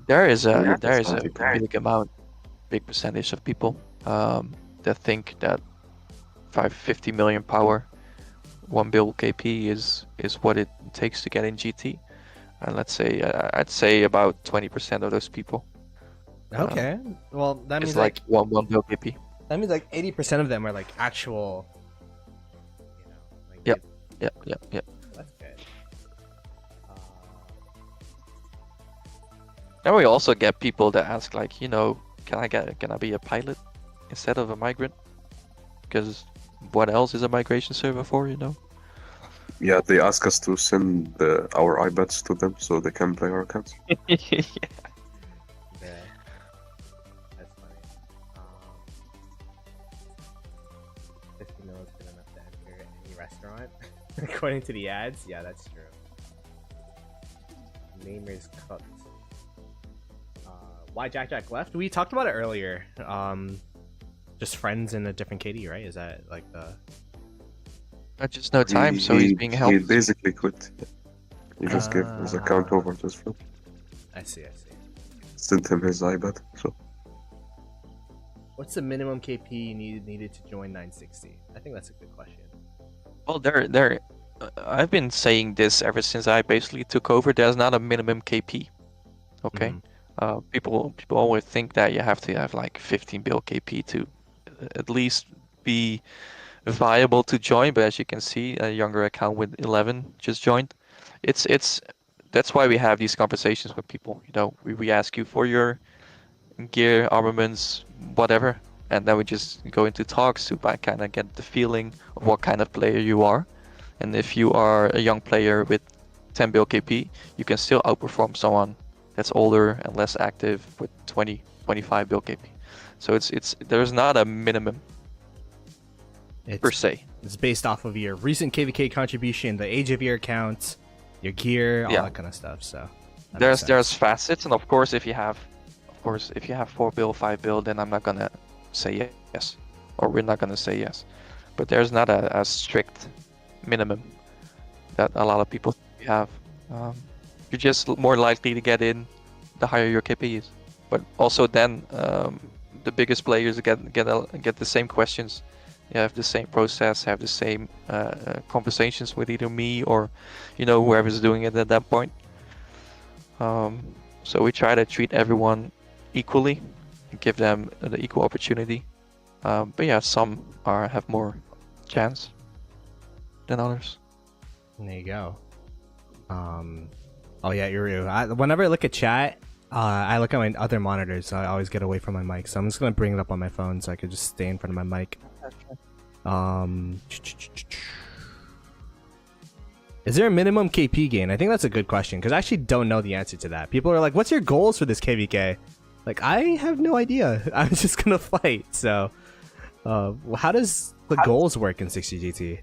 There is a Yeah. big percentage of people that think that 550 million power, 1 bill KP is what it takes to get in GT. And let's say I'd say about 20% of those people. Okay. Well, that It's means like 1 bill KP. that means like 80% of them are like actual. You know, like Yep. Yep. That's good. And we also get people that ask, like, you know, can I be a pilot instead of a migrant? Because what else is a migration server for, you know? yeah, they ask us to send our iPads to them so they can play our accounts. Yeah. That's funny. 50 mil is good enough to enter any restaurant. According to the ads, yeah, that's true. Namers cooked. Why Jack left? We talked about it earlier. Just friends in a different KD, right? Is that like the? Just no time, so he's being helped. He basically quit. He just gave his account over to his friend. I see. Sent him his iPad. So What's the minimum KP needed to join 960? I think that's a good question. Well, I've been saying this ever since I basically took over. There's not a minimum KP. Okay. People always think that you have to have like 15 bill KP to at least be viable to join, but as you can see, a younger account with 11 just joined. That's why we have these conversations with people. You know, we ask you for your gear, armaments, whatever, and then we just go into talks to kind of get the feeling of what kind of player you are. And if you are a young player with 10 bill KP, you can still outperform someone that's older and less active with 20, 25 bill KP. So there's not a minimum per se. It's based off of your recent KVK contribution, the age of your account, your gear, all that kind of stuff. So there's facets, and of course if you have 4 bill, 5 bill, then I'm not gonna say yes, or we're not gonna say yes. But there's not a strict minimum that a lot of people have. You're just more likely to get in the higher your KP is. But also then the biggest players get the same questions. You have the same process, have the same conversations with either me or, whoever's doing it at that point. So we try to treat everyone equally, and give them the equal opportunity. But yeah, some have more chance than others. There you go. Oh yeah, Uru. Whenever I look at chat, I look at my other monitors, so I always get away from my mic. So I'm just gonna bring it up on my phone so I could just stay in front of my mic. Is there a minimum KP gain? I think that's a good question because I actually don't know the answer to that. People are like, "What's your goals for this KVK?" Like, I have no idea. I'm just gonna fight. So, how does the goals work in 60GT?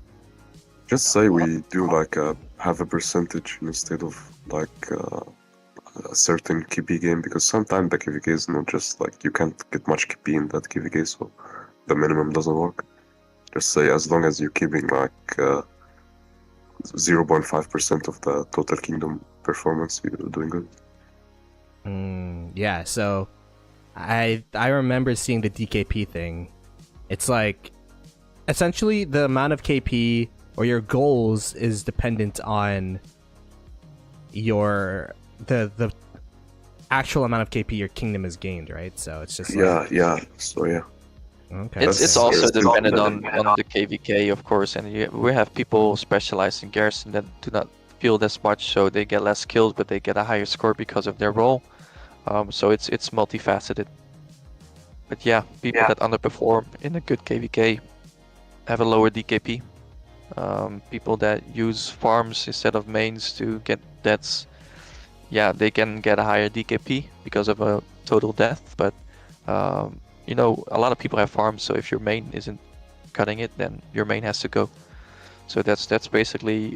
Just say we do like have a percentage instead of like a certain KP game, because sometimes the KVK is not just like you can't get much KP in that KVK, so the minimum doesn't work. Just say as long as you're keeping like 0.5% of the total kingdom performance, you're doing good. Yeah, so I remember seeing the DKP thing. It's like essentially the amount of KP or your goals is dependent on your the actual amount of KP your kingdom has gained, right? So it's just like, So okay. It's also dependent on the KVK, of course, and we have people specialized in garrison that do not field as much, so they get less kills, but they get a higher score because of their role. So it's multifaceted. But yeah, people that underperform in a good KVK have a lower DKP. People that use farms instead of mains to get deaths, they can get a higher DKP because of a total death, but a lot of people have farms, so if your main isn't cutting it, then your main has to go. So that's basically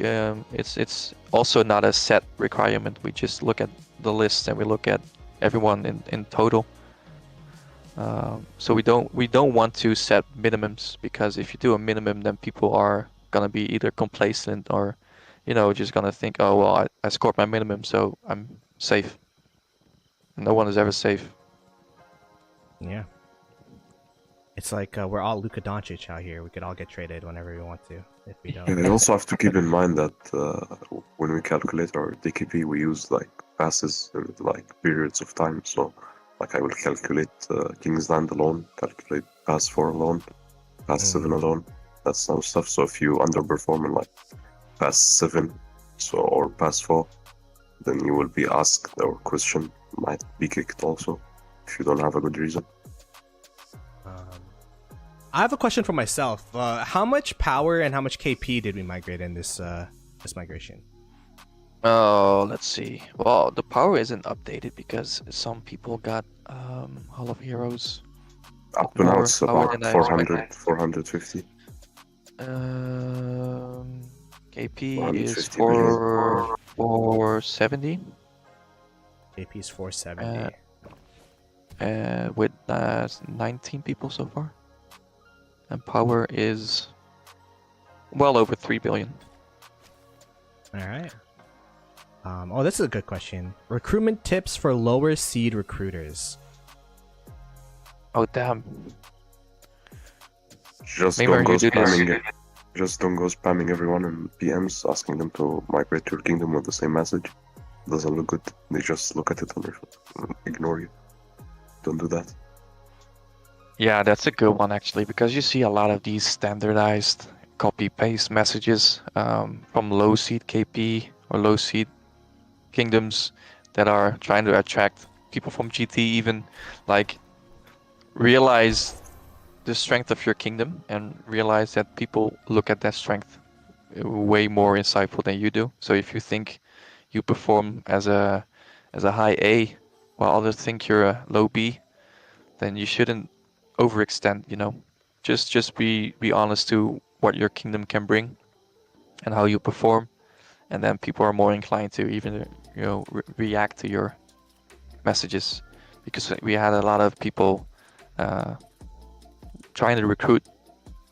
it's also not a set requirement. We just look at the list and we look at everyone in total. So we don't want to set minimums, because if you do a minimum, then people are gonna be either complacent or just gonna think, oh well, I scored my minimum, so I'm safe. No one is ever safe. Yeah. It's like we're all Luka Doncic out here. We could all get traded whenever we want to. If we don't. And you also have to keep in mind that when we calculate our DKP, we use like passes and like periods of time. So, like I will calculate Kingsland alone, calculate pass 4 alone, pass 7 alone. That's some stuff. So if you underperform in like pass 7, or pass 4, then you will be asked, or question might be kicked also if you don't have a good reason. I have a question for myself. How much power and how much KP did we migrate in this migration? Oh, let's see. Well, the power isn't updated because some people got Hall of Heroes. Up to now it's about 400, 450. KP is 470. KP is 470. With 19 people so far. And power is well over 3 billion. All right. This is a good question. Recruitment tips for lower seed recruiters. Oh damn. Just don't go spamming everyone in PMs asking them to migrate to your kingdom with the same message. Doesn't look good. They just look at it and ignore you. Don't do that. Yeah, that's a good one actually, because you see a lot of these standardized copy-paste messages from low seed KP or low seed kingdoms that are trying to attract people from GT. Even like realize the strength of your kingdom and realize that people look at that strength way more insightful than you do. So if you think you perform as a high A while others think you're a low B, then you shouldn't overextend. Just be honest to what your kingdom can bring and how you perform, and then people are more inclined to even react to your messages, because we had a lot of people trying to recruit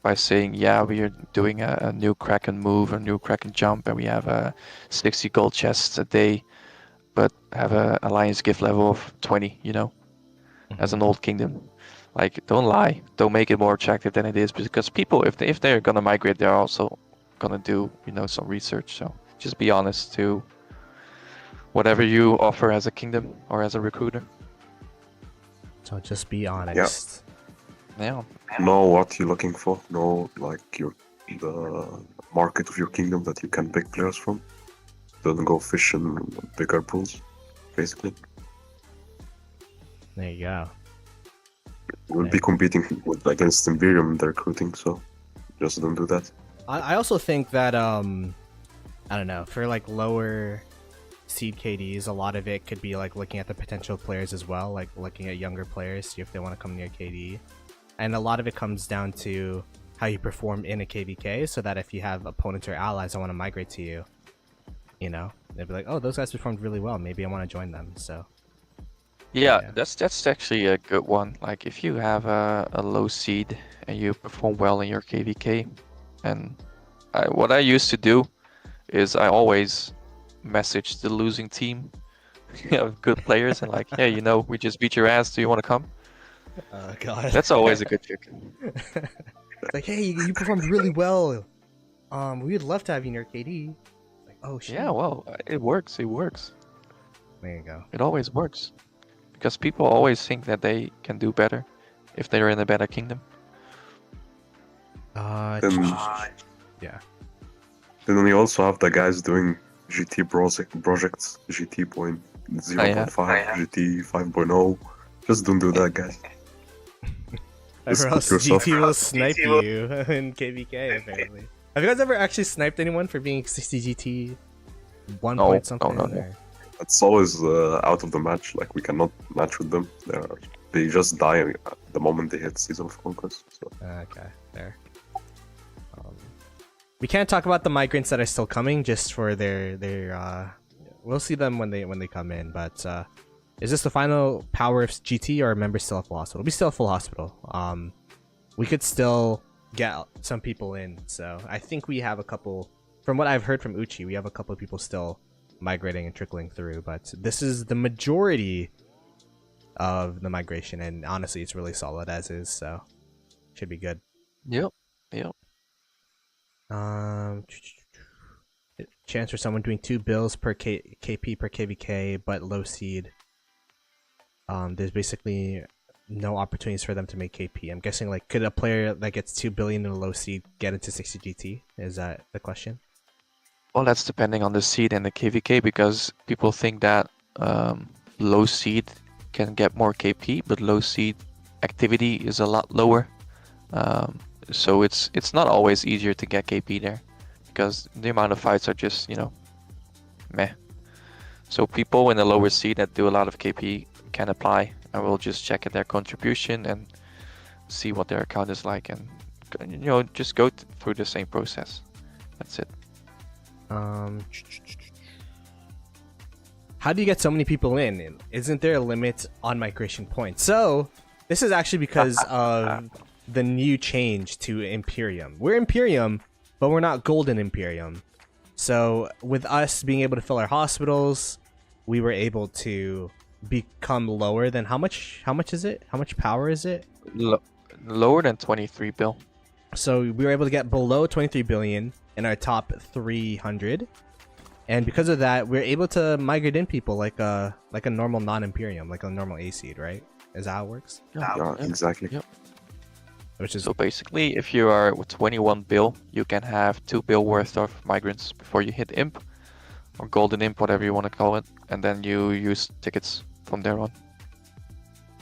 by saying, yeah, we are doing a new Kraken move, a new Kraken jump, and we have 60 gold chests a day, but have a alliance gift level of 20, as an old kingdom. Like, don't lie. Don't make it more attractive than it is, because people, if they're gonna migrate, they're also gonna do, you know, some research. So just be honest to whatever you offer as a kingdom or as a recruiter. So just be honest. Yeah. Know what you're looking for. Know like the market of your kingdom that you can pick players from. Don't go fish in bigger pools, basically. There you go. We'll be competing against Imperium in the recruiting, so just don't do that. I also think that I don't know, for like lower seed KDs, a lot of it could be like looking at the potential players as well, like looking at younger players, see if they want to come near KD. And a lot of it comes down to how you perform in a KVK, so that if you have opponents or allies that want to migrate to you, you know, they'd be like, oh, those guys performed really well, maybe I want to join them. So Yeah, that's actually a good one. Like, if you have a low seed and you perform well in your KVK, and what I used to do is I always message the losing team of good players and like, hey, you know, we just beat your ass. Do you want to come? oh god, That's always a good trick. It's like, hey, you performed really well. We'd love to have you in your KD. Like, oh shit. Yeah, well, it works. It works. There you go. It always works. Because people always think that they can do better if they're in a better kingdom. Yeah. Then we also have the guys doing GT projects, GT.0.5, GT 5.0. Just don't do that, guys. Or else GT will snipe you in KVK, apparently. Have you guys ever actually sniped anyone for being 60GT 1 point something? No. It's always out of the match. Like, we cannot match with them. They just die the moment they hit Season of Conquest. So. Okay, there. We can't talk about the migrants that are still coming, just for their we'll see them when they come in. But is this the final power of GT, or are members still at full hospital? It'll be still at full hospital. We could still get some people in, so I think we have a couple. From what I've heard from Uchi, we have a couple of people still migrating and trickling through. But this is the majority of the migration, and honestly, it's really solid as is. So should be good. Yep. Chance for someone doing 2 bills per KP per KVK, but low seed. There's basically no opportunities for them to make KP. I'm guessing, like, could a player that gets 2 billion in a low seed get into 60GT? Is that the question? Well, that's depending on the seed and the KVK, because people think that low seed can get more KP, but low seed activity is a lot lower. So it's not always easier to get KP there, because the amount of fights are just, you know, meh. So people in the lower seed that do a lot of KP can apply, and we'll just check at their contribution and see what their account is like, and, you know, just go through the same process. That's it. How do you get so many people in? Isn't there a limit on migration points? So this is actually because of the new change to Imperium. We're Imperium, but we're not Golden Imperium. So with us being able to fill our hospitals, we were able to become lower than how much is it? How much power is it? Lower than 23 bill. So we were able to get below 23 billion in our top 300. And because of that, we're able to migrate in people like a normal non-Imperium, like a normal A seed, right? Is that how it works? Yeah, exactly. Yep. Which is So basically, if you are with 21 bill, you can have 2 bill worth of migrants before you hit Imp, or Golden Imp, whatever you want to call it, and then you use tickets from there on.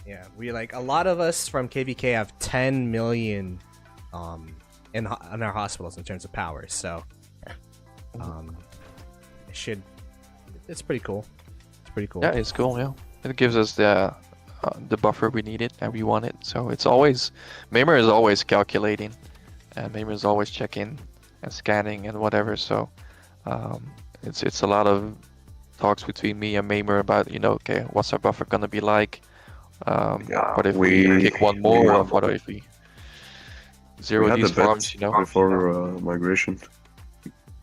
yeah, we like a lot of us from KVK have 10 million in our hospitals in terms of power. So it's pretty cool. It's pretty cool. Yeah, it's cool. Yeah, it gives us the buffer we needed and we want it. So it's always, Mamer is always calculating, and Mamer is always checking and scanning and whatever. So it's a lot of talks between me and Mamer about, you know, okay, what's our buffer gonna be like? What if we kick one more? Or what if we zero these farms? You know, before migration,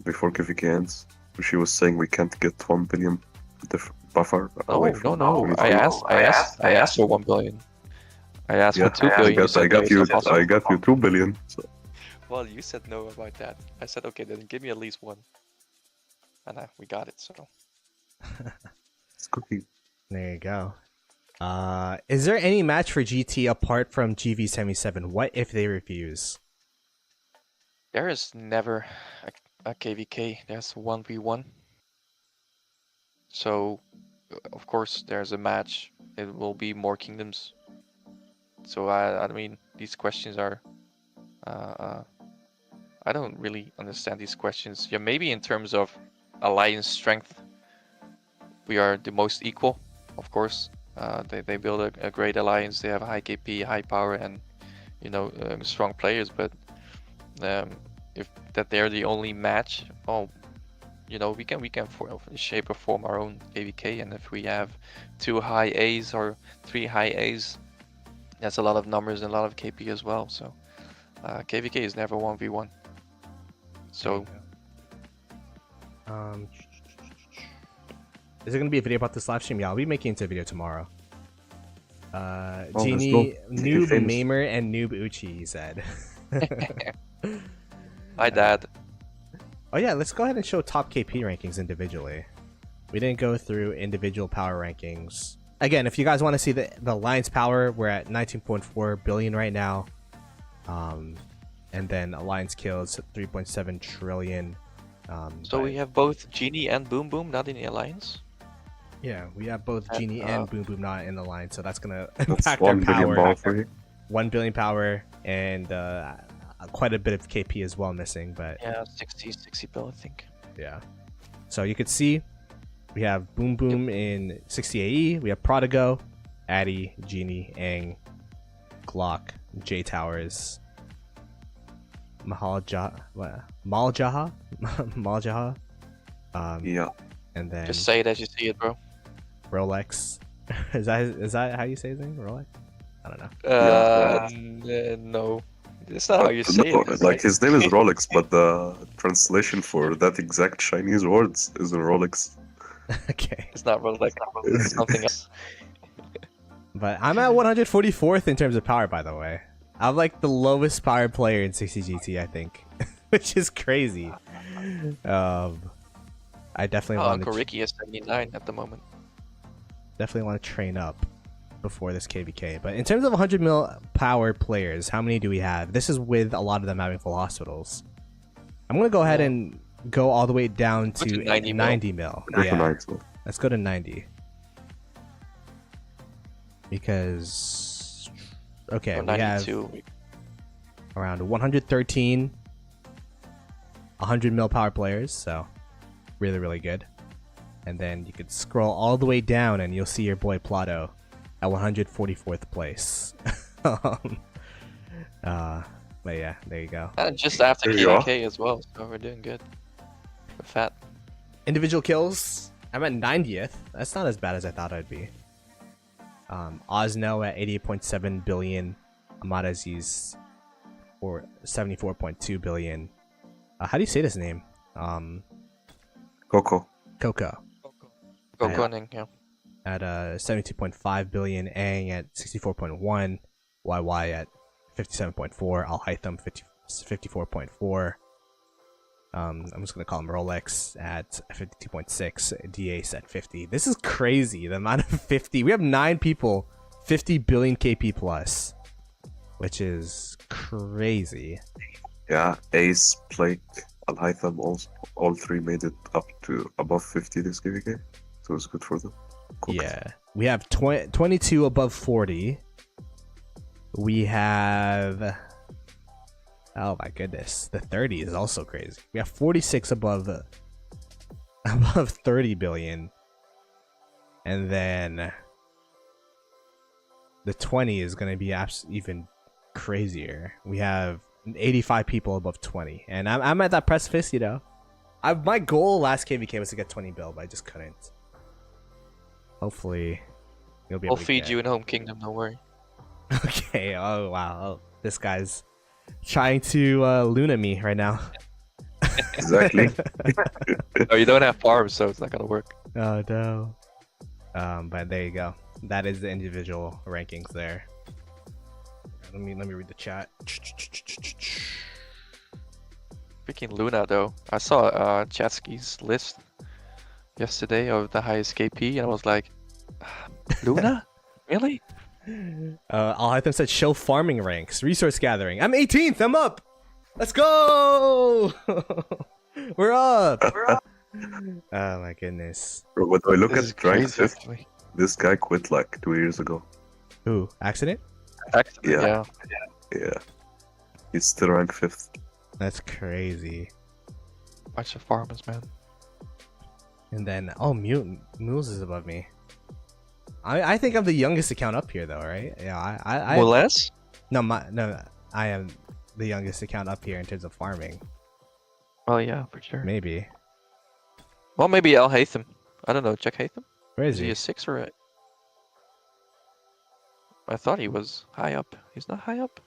before KVK ends, she was saying we can't get 1 billion buffer. No. I asked for 1 billion. I asked Yeah, for 2 billion. You said I no, got it's you. not possible. I got you 2 billion. So. Well, you said no about that. I said okay, then give me at least one, and we got it. So It's cooking. There you go. Is there any match for GT apart from GV77? What if they refuse? there is never a KVK. There's 1v1. So of course there's a match. It will be more kingdoms. So I mean these questions are I don't really understand these questions. Yeah, maybe in terms of alliance strength, we are the most equal, of course. They build a great alliance. They have high KP, high power, and strong players. But if that they're the only match, well, we can shape or form our own KVK. And if we have 2 high A's or 3 high A's, that's a lot of numbers and a lot of KP as well. So KVK is never 1v1. So is there gonna be a video about this live stream? Yeah, I'll be making it into a video tomorrow. let's Genie, go. Noob Famous. Mamer, and Noob Uchi, he said. hi, Dad. Oh yeah, let's go ahead and show top KP rankings individually. We didn't go through individual power rankings. Again, if you guys want to see the alliance power, we're at 19.4 billion right now. And then alliance kills 3.7 trillion. So we have both Genie and Boom Boom not in the alliance. Yeah, we have both Genie and Boom Boom not in the line, so that's gonna That's impact our 1 billion power. ball for you. 1 billion power and quite a bit of KP as well missing, but Yeah, 60 bill, I think. yeah. So you could see we have Boom Boom in 60 AE, we have Prodigo, Addy, Genie, Aang, Glock, J Towers, Maljaha, Yeah. and then Just say it as you see it, bro. Rolex. is that how you say his name? Rolex? I don't know. No, it's not how you say No, it. like his name is Rolex, but the translation for that exact Chinese words is Rolex. Okay. It's not Rolex. It's something else. But I'm at 144th in terms of power, by the way. I'm like the lowest power player in 60GT, I think, which is crazy. I definitely want Uncle to Ricky is 79 at the moment. want to train up before this KVK. But in terms of 100 mil power players, how many do we have? This is with a lot of them having full hospitals. I'm gonna go ahead and go all the way down Go to to 90 90 mil. Go to Yeah, 90. let's go to 90 because okay, Or we have 92. around 113 100 mil power players, so really good. And then you could scroll all the way down and you'll see your boy Ploto at 144th place. But yeah, there you go. And just after There you are. KVK as well, so we're doing good. We're fat. Individual kills, I'm at 90th. That's not as bad as I thought I'd be. Osno at 88.7 billion. Amadazi's for 74.2 billion. How do you say this name? Coco. Coco Go Yeah. Gunning, yeah. at 72.5 billion. Aang at 64.1. YY at 57.4. Al Haitham 54.4. I'm just gonna call him Rolex at 52.6. Dace at 50. This is crazy. The amount of 50. We have 9 people, 50 billion KP plus, which is crazy. Yeah, Ace, Blake, Al Haitham, all 3 made it up to above 50 this KVK. So it's good for them. Cool. Yeah, we have 22 above 40. We have, oh my goodness, the 30 is also crazy. We have 46 above 30 billion, and then the 20 is going to be even crazier. We have 85 people above 20, and I'm at that precipice, you know. My goal last KVK was to get 20 bill, but I just couldn't. Hopefully, you'll be We'll able to feed get. you in Home Kingdom, don't worry. Okay. Oh wow. Oh, this guy's trying to Luna me right now. Exactly. Oh, you don't have farms, so it's not gonna work. Oh no. But there you go. That is the individual rankings there. Let me read the chat. Freaking Luna though. I saw Chatski's list yesterday of the highest KP, and I was like, Luna? Really? Alhaitham said show farming ranks, resource gathering. I'm 18th. I'm up. Let's go. We're up. Oh my goodness. Bro, when I look This is at rank crazy, 5th, actually. this guy quit like 2 years ago. Who? Accident? Yeah. Yeah. He's still rank 5th. That's crazy. Bunch of farmers, man. And then Mules is above me. I think I'm the youngest account up here though, right? Yeah, I Moles? no, I am the youngest account up here in terms of farming. Oh yeah, for sure. Maybe. Well, maybe Al Haytham. I don't know. Check Haytham. Where Is is he he? a 6 or a... I thought he was high up. He's not high up.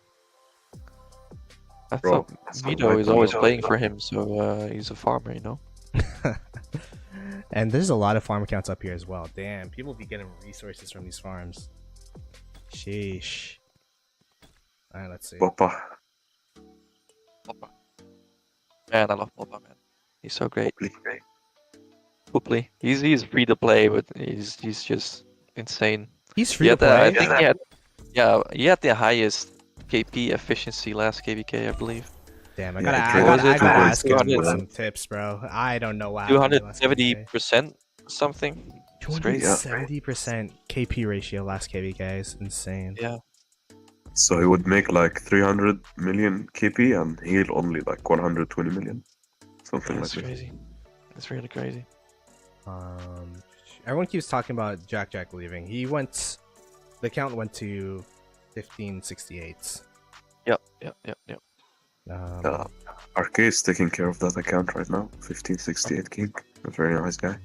I Bro, thought that's Vito not is right. always playing for him, so he's a farmer, you know? And there's a lot of farm accounts up here as well. Damn, people be getting resources from these farms. Sheesh. Alright, let's see. Papa. Poppa. Man, I love Poppa, man. He's so great. Pooply. He's free to play, but he's just insane. He's free to play. I think he had the highest KP efficiency last KVK, I believe. Damn, I Yeah, gotta it was ask him 200. some tips, bro. I don't know what happened last KVK. 270% something. It's crazy. 270% KP ratio last KVK is insane. Yeah. So he would make like 300 million KP and he'll only like 120 million. Something like That's that. crazy. That's really crazy. Everyone keeps talking about Jack leaving. The account went to 1568. Yep. RK is taking care of that account right now. 1568 King. A very nice guy.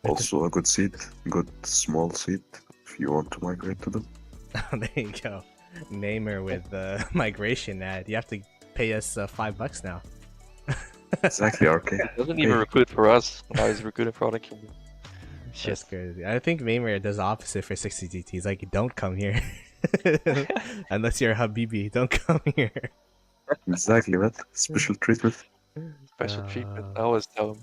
Also a good seed. Good small seed if you want to migrate to them. There you go. Namer with the migration ad. You have to pay us $5 now. Exactly, RK. He doesn't even recruit for us. Now he's recruiting for other kingdom. That's crazy. I think Namer does the opposite for 60GT. He's like, don't come here. Unless you're a Habibi, don't come here. Exactly, man. Special treatment. Special treatment. I always tell him.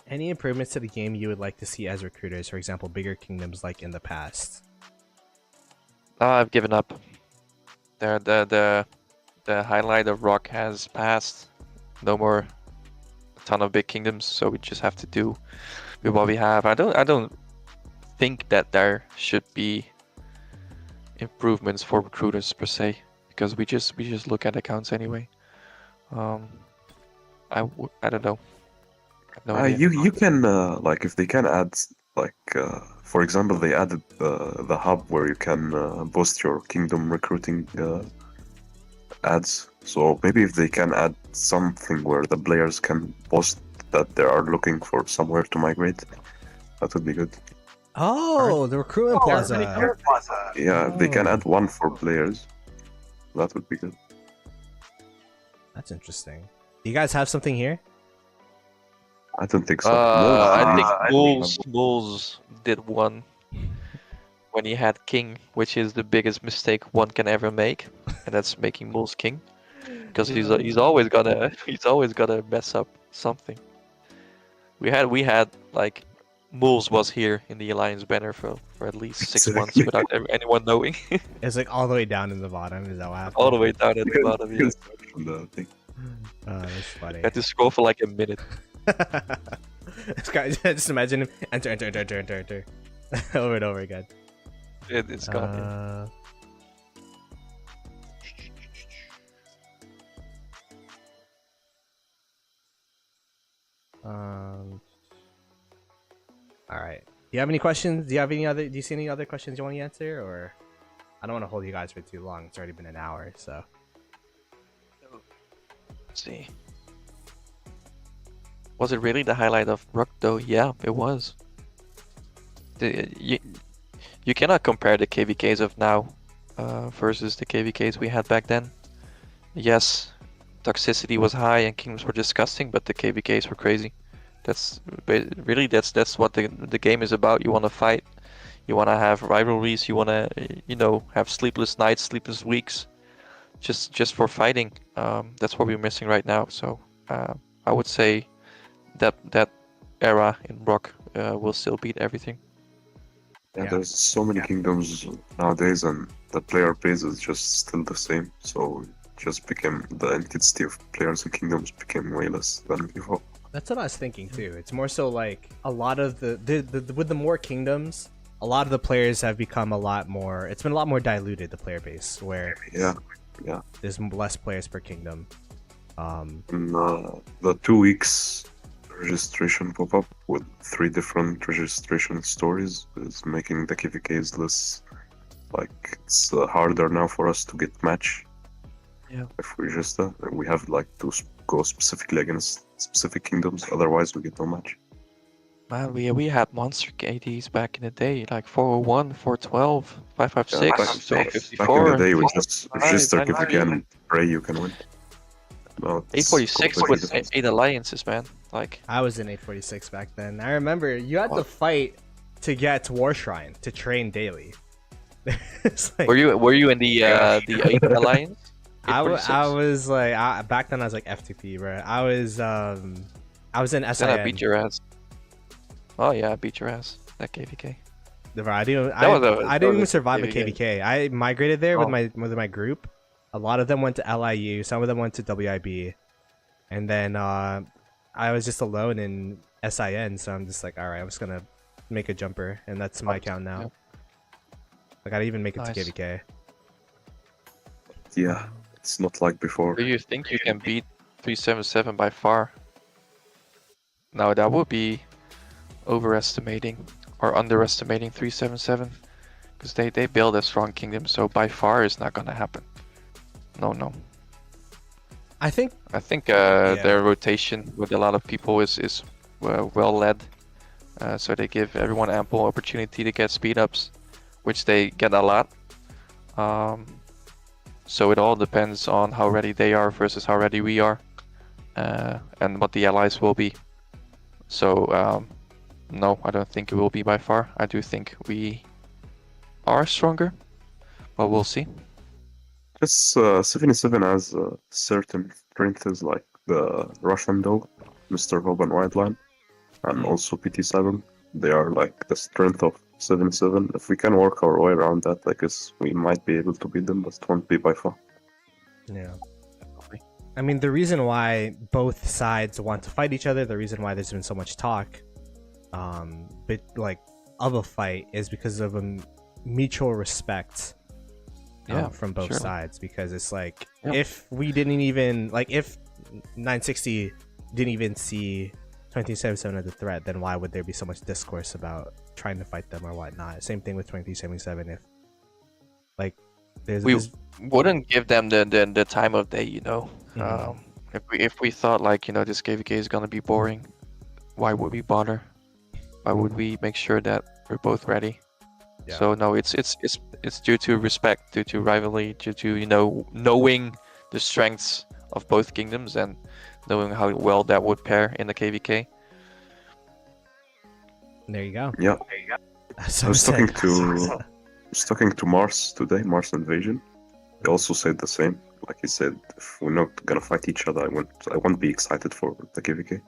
Any improvements to the game you would like to see as recruiters? For example, bigger kingdoms like in the past. I've given up. The highlight of Rock has passed. No more a ton of big kingdoms, so we just have to do with what we have. I don't think that there should be improvements for recruiters per se, because we just look at accounts anyway. I don't know. No idea. You can like if they can add like for example they added the hub where you can boost your kingdom recruiting ads. So maybe if they can add something where the players can post that they are looking for somewhere to migrate, that would be good. Oh, the recruitment plaza. Yeah, if they can add one for players, that would be good. That's interesting. Do you guys have something here? I don't think so. I think Bulls did one when he had King, which is the biggest mistake one can ever make, and that's making Bulls King, because he's always gonna mess up something. We had like Bulls was here in the Alliance banner for at least 6 months without anyone knowing. It's like all the way down in the bottom. Is that what happened? All the way down at the bottom. Yeah. That's funny. I had to scroll for like a minute. This guy, just imagine him enter over and over again. It's gone. All right. Do you have any questions? Do you see any other questions you want to answer, or I don't want to hold you guys for too long. It's already been an hour, so. Let's see. Was it really the highlight of Rock though? Yeah, it was. You cannot compare the KVKs of now versus the KVKs we had back then. Yes, toxicity was high and kingdoms were disgusting, but the KVKs were crazy. That's what the game is about. You want to fight, You want to have rivalries. You want to, have sleepless nights, sleepless weeks, just for fighting. That's what we're missing right now. So I would say that era in Rock will still beat everything. Yeah, there's so many kingdoms nowadays, and the player base is just still the same. So it just became the entity of players and kingdoms became way less than before. That's what I was thinking too. It's more so like a lot of the with the more kingdoms, a lot of the players have become a lot more. It's been a lot more diluted, the player base, where Yeah. there's less players per kingdom. And, the 2 weeks registration pop-up with 3 different registration stories is making the KVKs less, like, it's harder now for us to get match. Yeah. If we register, we have like to go specifically against specific kingdoms, otherwise we get no match. Man, we had monster KDs back in the day, like 401, 412, 556, Back in the 1254. day, we just register 599. KVK and pray you can win. No, it's 846 completely with different. 8 alliances, man. Like, I was in 846 back then. I remember you had to fight to get to War Shrine to train daily. It's like, were you in the 8 alliance? I 846? was like back then I was like FTP, bro. I was in SIN. Then I beat your ass. Oh yeah, I beat your ass. That KVK. Bro, I didn't that was even a survive a KVK. KVK. I migrated there Oh. with my group. A lot of them went to LIU, some of them went to WIB, and then I was just alone in SIN. So I'm just like, all right, I'm just gonna make a jumper, and that's my account now. Yeah. Like I didn't even make it Nice. to KVK. Yeah, it's not like before. Do you think you can beat 377 by far? No, that would be overestimating or underestimating 377, because they build a strong kingdom. So by far, it's not gonna happen. No. I think I think their rotation with a lot of people is well led. So they give everyone ample opportunity to get speed ups, which they get a lot. So it all depends on how ready they are versus how ready we are, and what the allies will be. So no, I don't think it will be by far. I do think we are stronger, but we'll see. Just 77 has certain strengths like the Russian dog, Mr. Hope and Wildline, and also PT7. They are like the strength of 77. If we can work our way around that, I guess we might be able to beat them, but it won't be by far. Yeah. I mean, the reason why both sides want to fight each other, the reason why there's been so much talk, but like of a fight, is because of a mutual respect. From both sides, because it's like if we didn't even if 960 didn't even see 2077 as a threat, then why would there be so much discourse about trying to fight them or whatnot? Same thing with 2077. If we wouldn't give them the time of day, if we thought this KVK is gonna be boring, why would we bother? Why would we make sure that we're both ready? Yeah. So no, it's due to respect, due to rivalry, due to knowing the strengths of both kingdoms and knowing how well that would pair in the KVK. There you go. Yeah. So I was talking to Mars today, Mars Invasion. He also said the same. Like he said, if we're not gonna fight each other, I won't be excited for the KVK.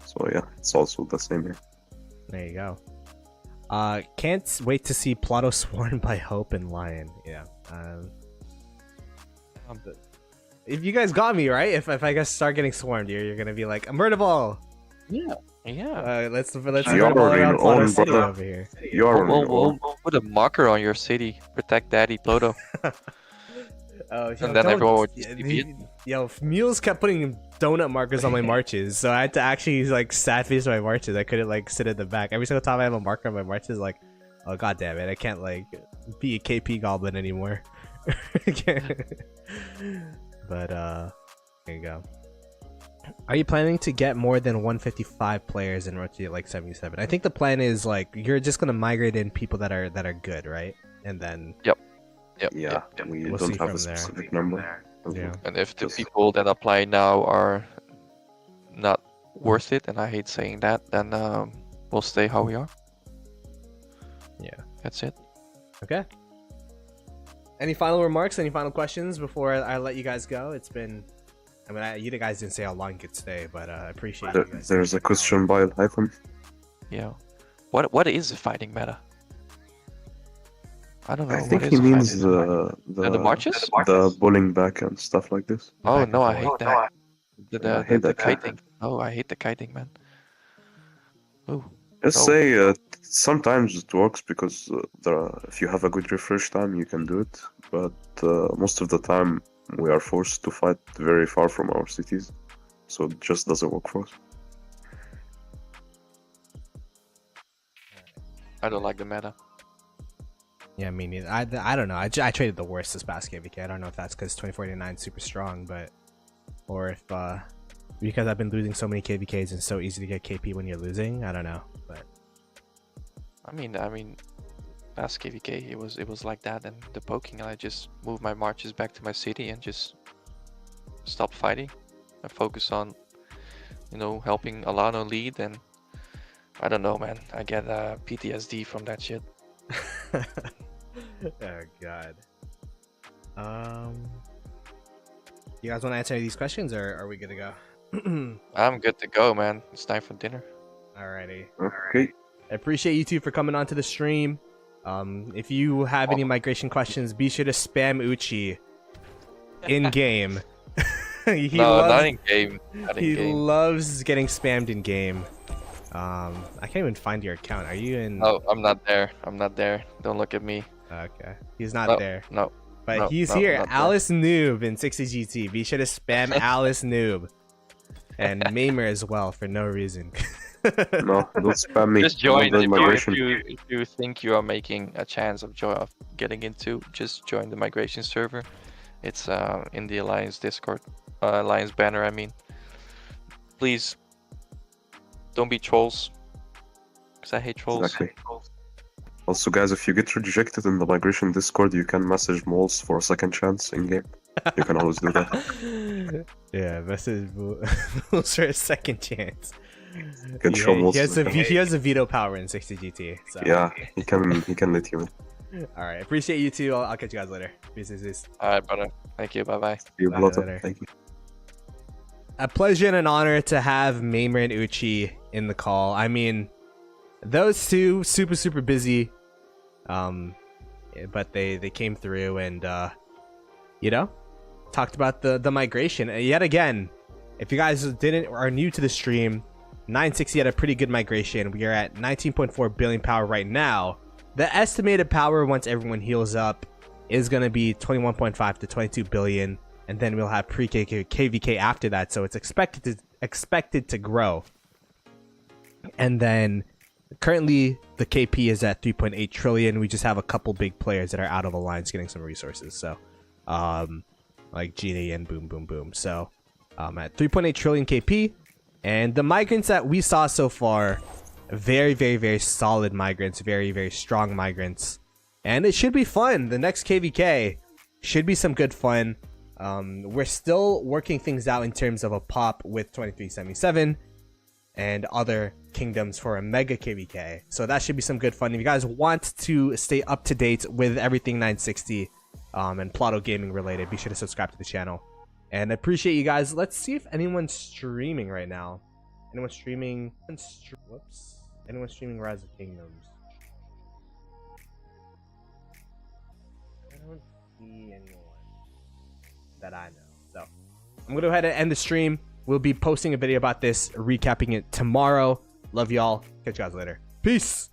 So yeah, it's also the same here. There you go. Can't wait to see Ploto sworn by Hope and Lion. Yeah. If you guys got me right, if I guys start getting swarmed, you're gonna be like, murder ball. Yeah. Let's You murder ball are around your Ploto own City brother. over here. You are on your own. We'll put a marker on your city. Protect Daddy Ploto. And then everyone would just be beaten. Mules kept putting donut markers on my marches, so I had to actually sad face my marches. I couldn't sit at the back. Every single time I have a marker on my marches, oh god damn it, I can't be a KP goblin anymore. But there you go. Are you planning to get more than 155 players and rotate 77? I think the plan is you're just gonna migrate in people that are good, right? And then Yeah, we We'll don't see have from a there. specific number. Yeah. And if the people that apply now are not worth it, and I hate saying that, then we'll stay how we are. Yeah. That's it. Okay. Any final remarks? Any final questions before I let you guys go? It's been, I mean, you guys didn't say how long you could stay, but I appreciate you guys. There's a question by Hyphen. Yeah. What is the fighting meta? I don't know. I think he means the marches? the pulling back and stuff like this. Oh no, I hate that. I hate The that too. kiting. Oh, I hate the kiting, man. Oh. Just No. say sometimes it works because if you have a good refresh time, you can do it. But most of the time, we are forced to fight very far from our cities, so it just doesn't work for us. I don't like the meta. Yeah, me neither. I don't know. I traded the worst this past KVK. I don't know if that's because 2049 is super strong, but or if because I've been losing so many KVKs and it's so easy to get KP when you're losing. I don't know, but I mean, last KVK it was like that, and the poking. I just moved my marches back to my city and just stopped fighting. I focus on, helping Alano lead, and I don't know, man. I get PTSD from that shit. Oh god. You guys want to answer any of these questions, or are we good to go? I'm good to go, man. It's time for dinner. Alrighty. Okay. I appreciate you two for coming onto the stream. If you have any migration questions, be sure to spam Uchi in game. Not in game. He loves getting spammed in game. I can't even find your account. Are you in? No, I'm not there. Don't look at me. Okay, he's not there. No. But he's here. Alice Noob in 60GT. Be sure to spam Alice Noob. And Mamer as well for no reason. No, don't spam me. Just join migration. if you think you are making a chance of getting into. Just join the migration server. It's in the Alliance Discord, Alliance banner. I mean, please don't be trolls, because I hate trolls. Exactly. Also, guys, if you get rejected in the migration Discord, you can message Moles for a second chance in game. You can always do that. Yeah, message Moles for a second chance. You can show Moles. He has a veto power in 60GT. So. Yeah, he can let you in. All right, appreciate you too. I'll catch you guys later. Peace. All right, brother. Thank you. Bye bye. See you, Ploto. Thank you. A pleasure and an honor to have Mamer and Uchi in the call. I mean, those two super busy, but they came through and talked about the migration. Yet again, if you guys are new to the stream, 960 had a pretty good migration. We are at 19.4 billion power right now. The estimated power once everyone heals up is going to be 21.5 to 22 billion, and then we'll have pre-KVK after that, so it's expected to grow. And then currently the KP is at 3.8 trillion. We just have a couple big players that are out of alliance getting some resources, so like Genie and boom. So at 3.8 trillion KP, and the migrants that we saw so far, very solid migrants, very strong migrants, and it should be fun. The next KVK should be some good fun. We're still working things out in terms of a pop with 2377 and other kingdoms for a mega KVK, so that should be some good fun. If you guys want to stay up to date with everything 960 and Ploto gaming related, be sure to subscribe to the channel, and I appreciate you guys. Let's see if anyone's streaming right now. Anyone streaming? Anyone streaming Rise of Kingdoms? I don't see anyone that I know. So I'm gonna go ahead and end the stream. We'll be posting a video about this, recapping it tomorrow. Love y'all. Catch you guys later. Peace.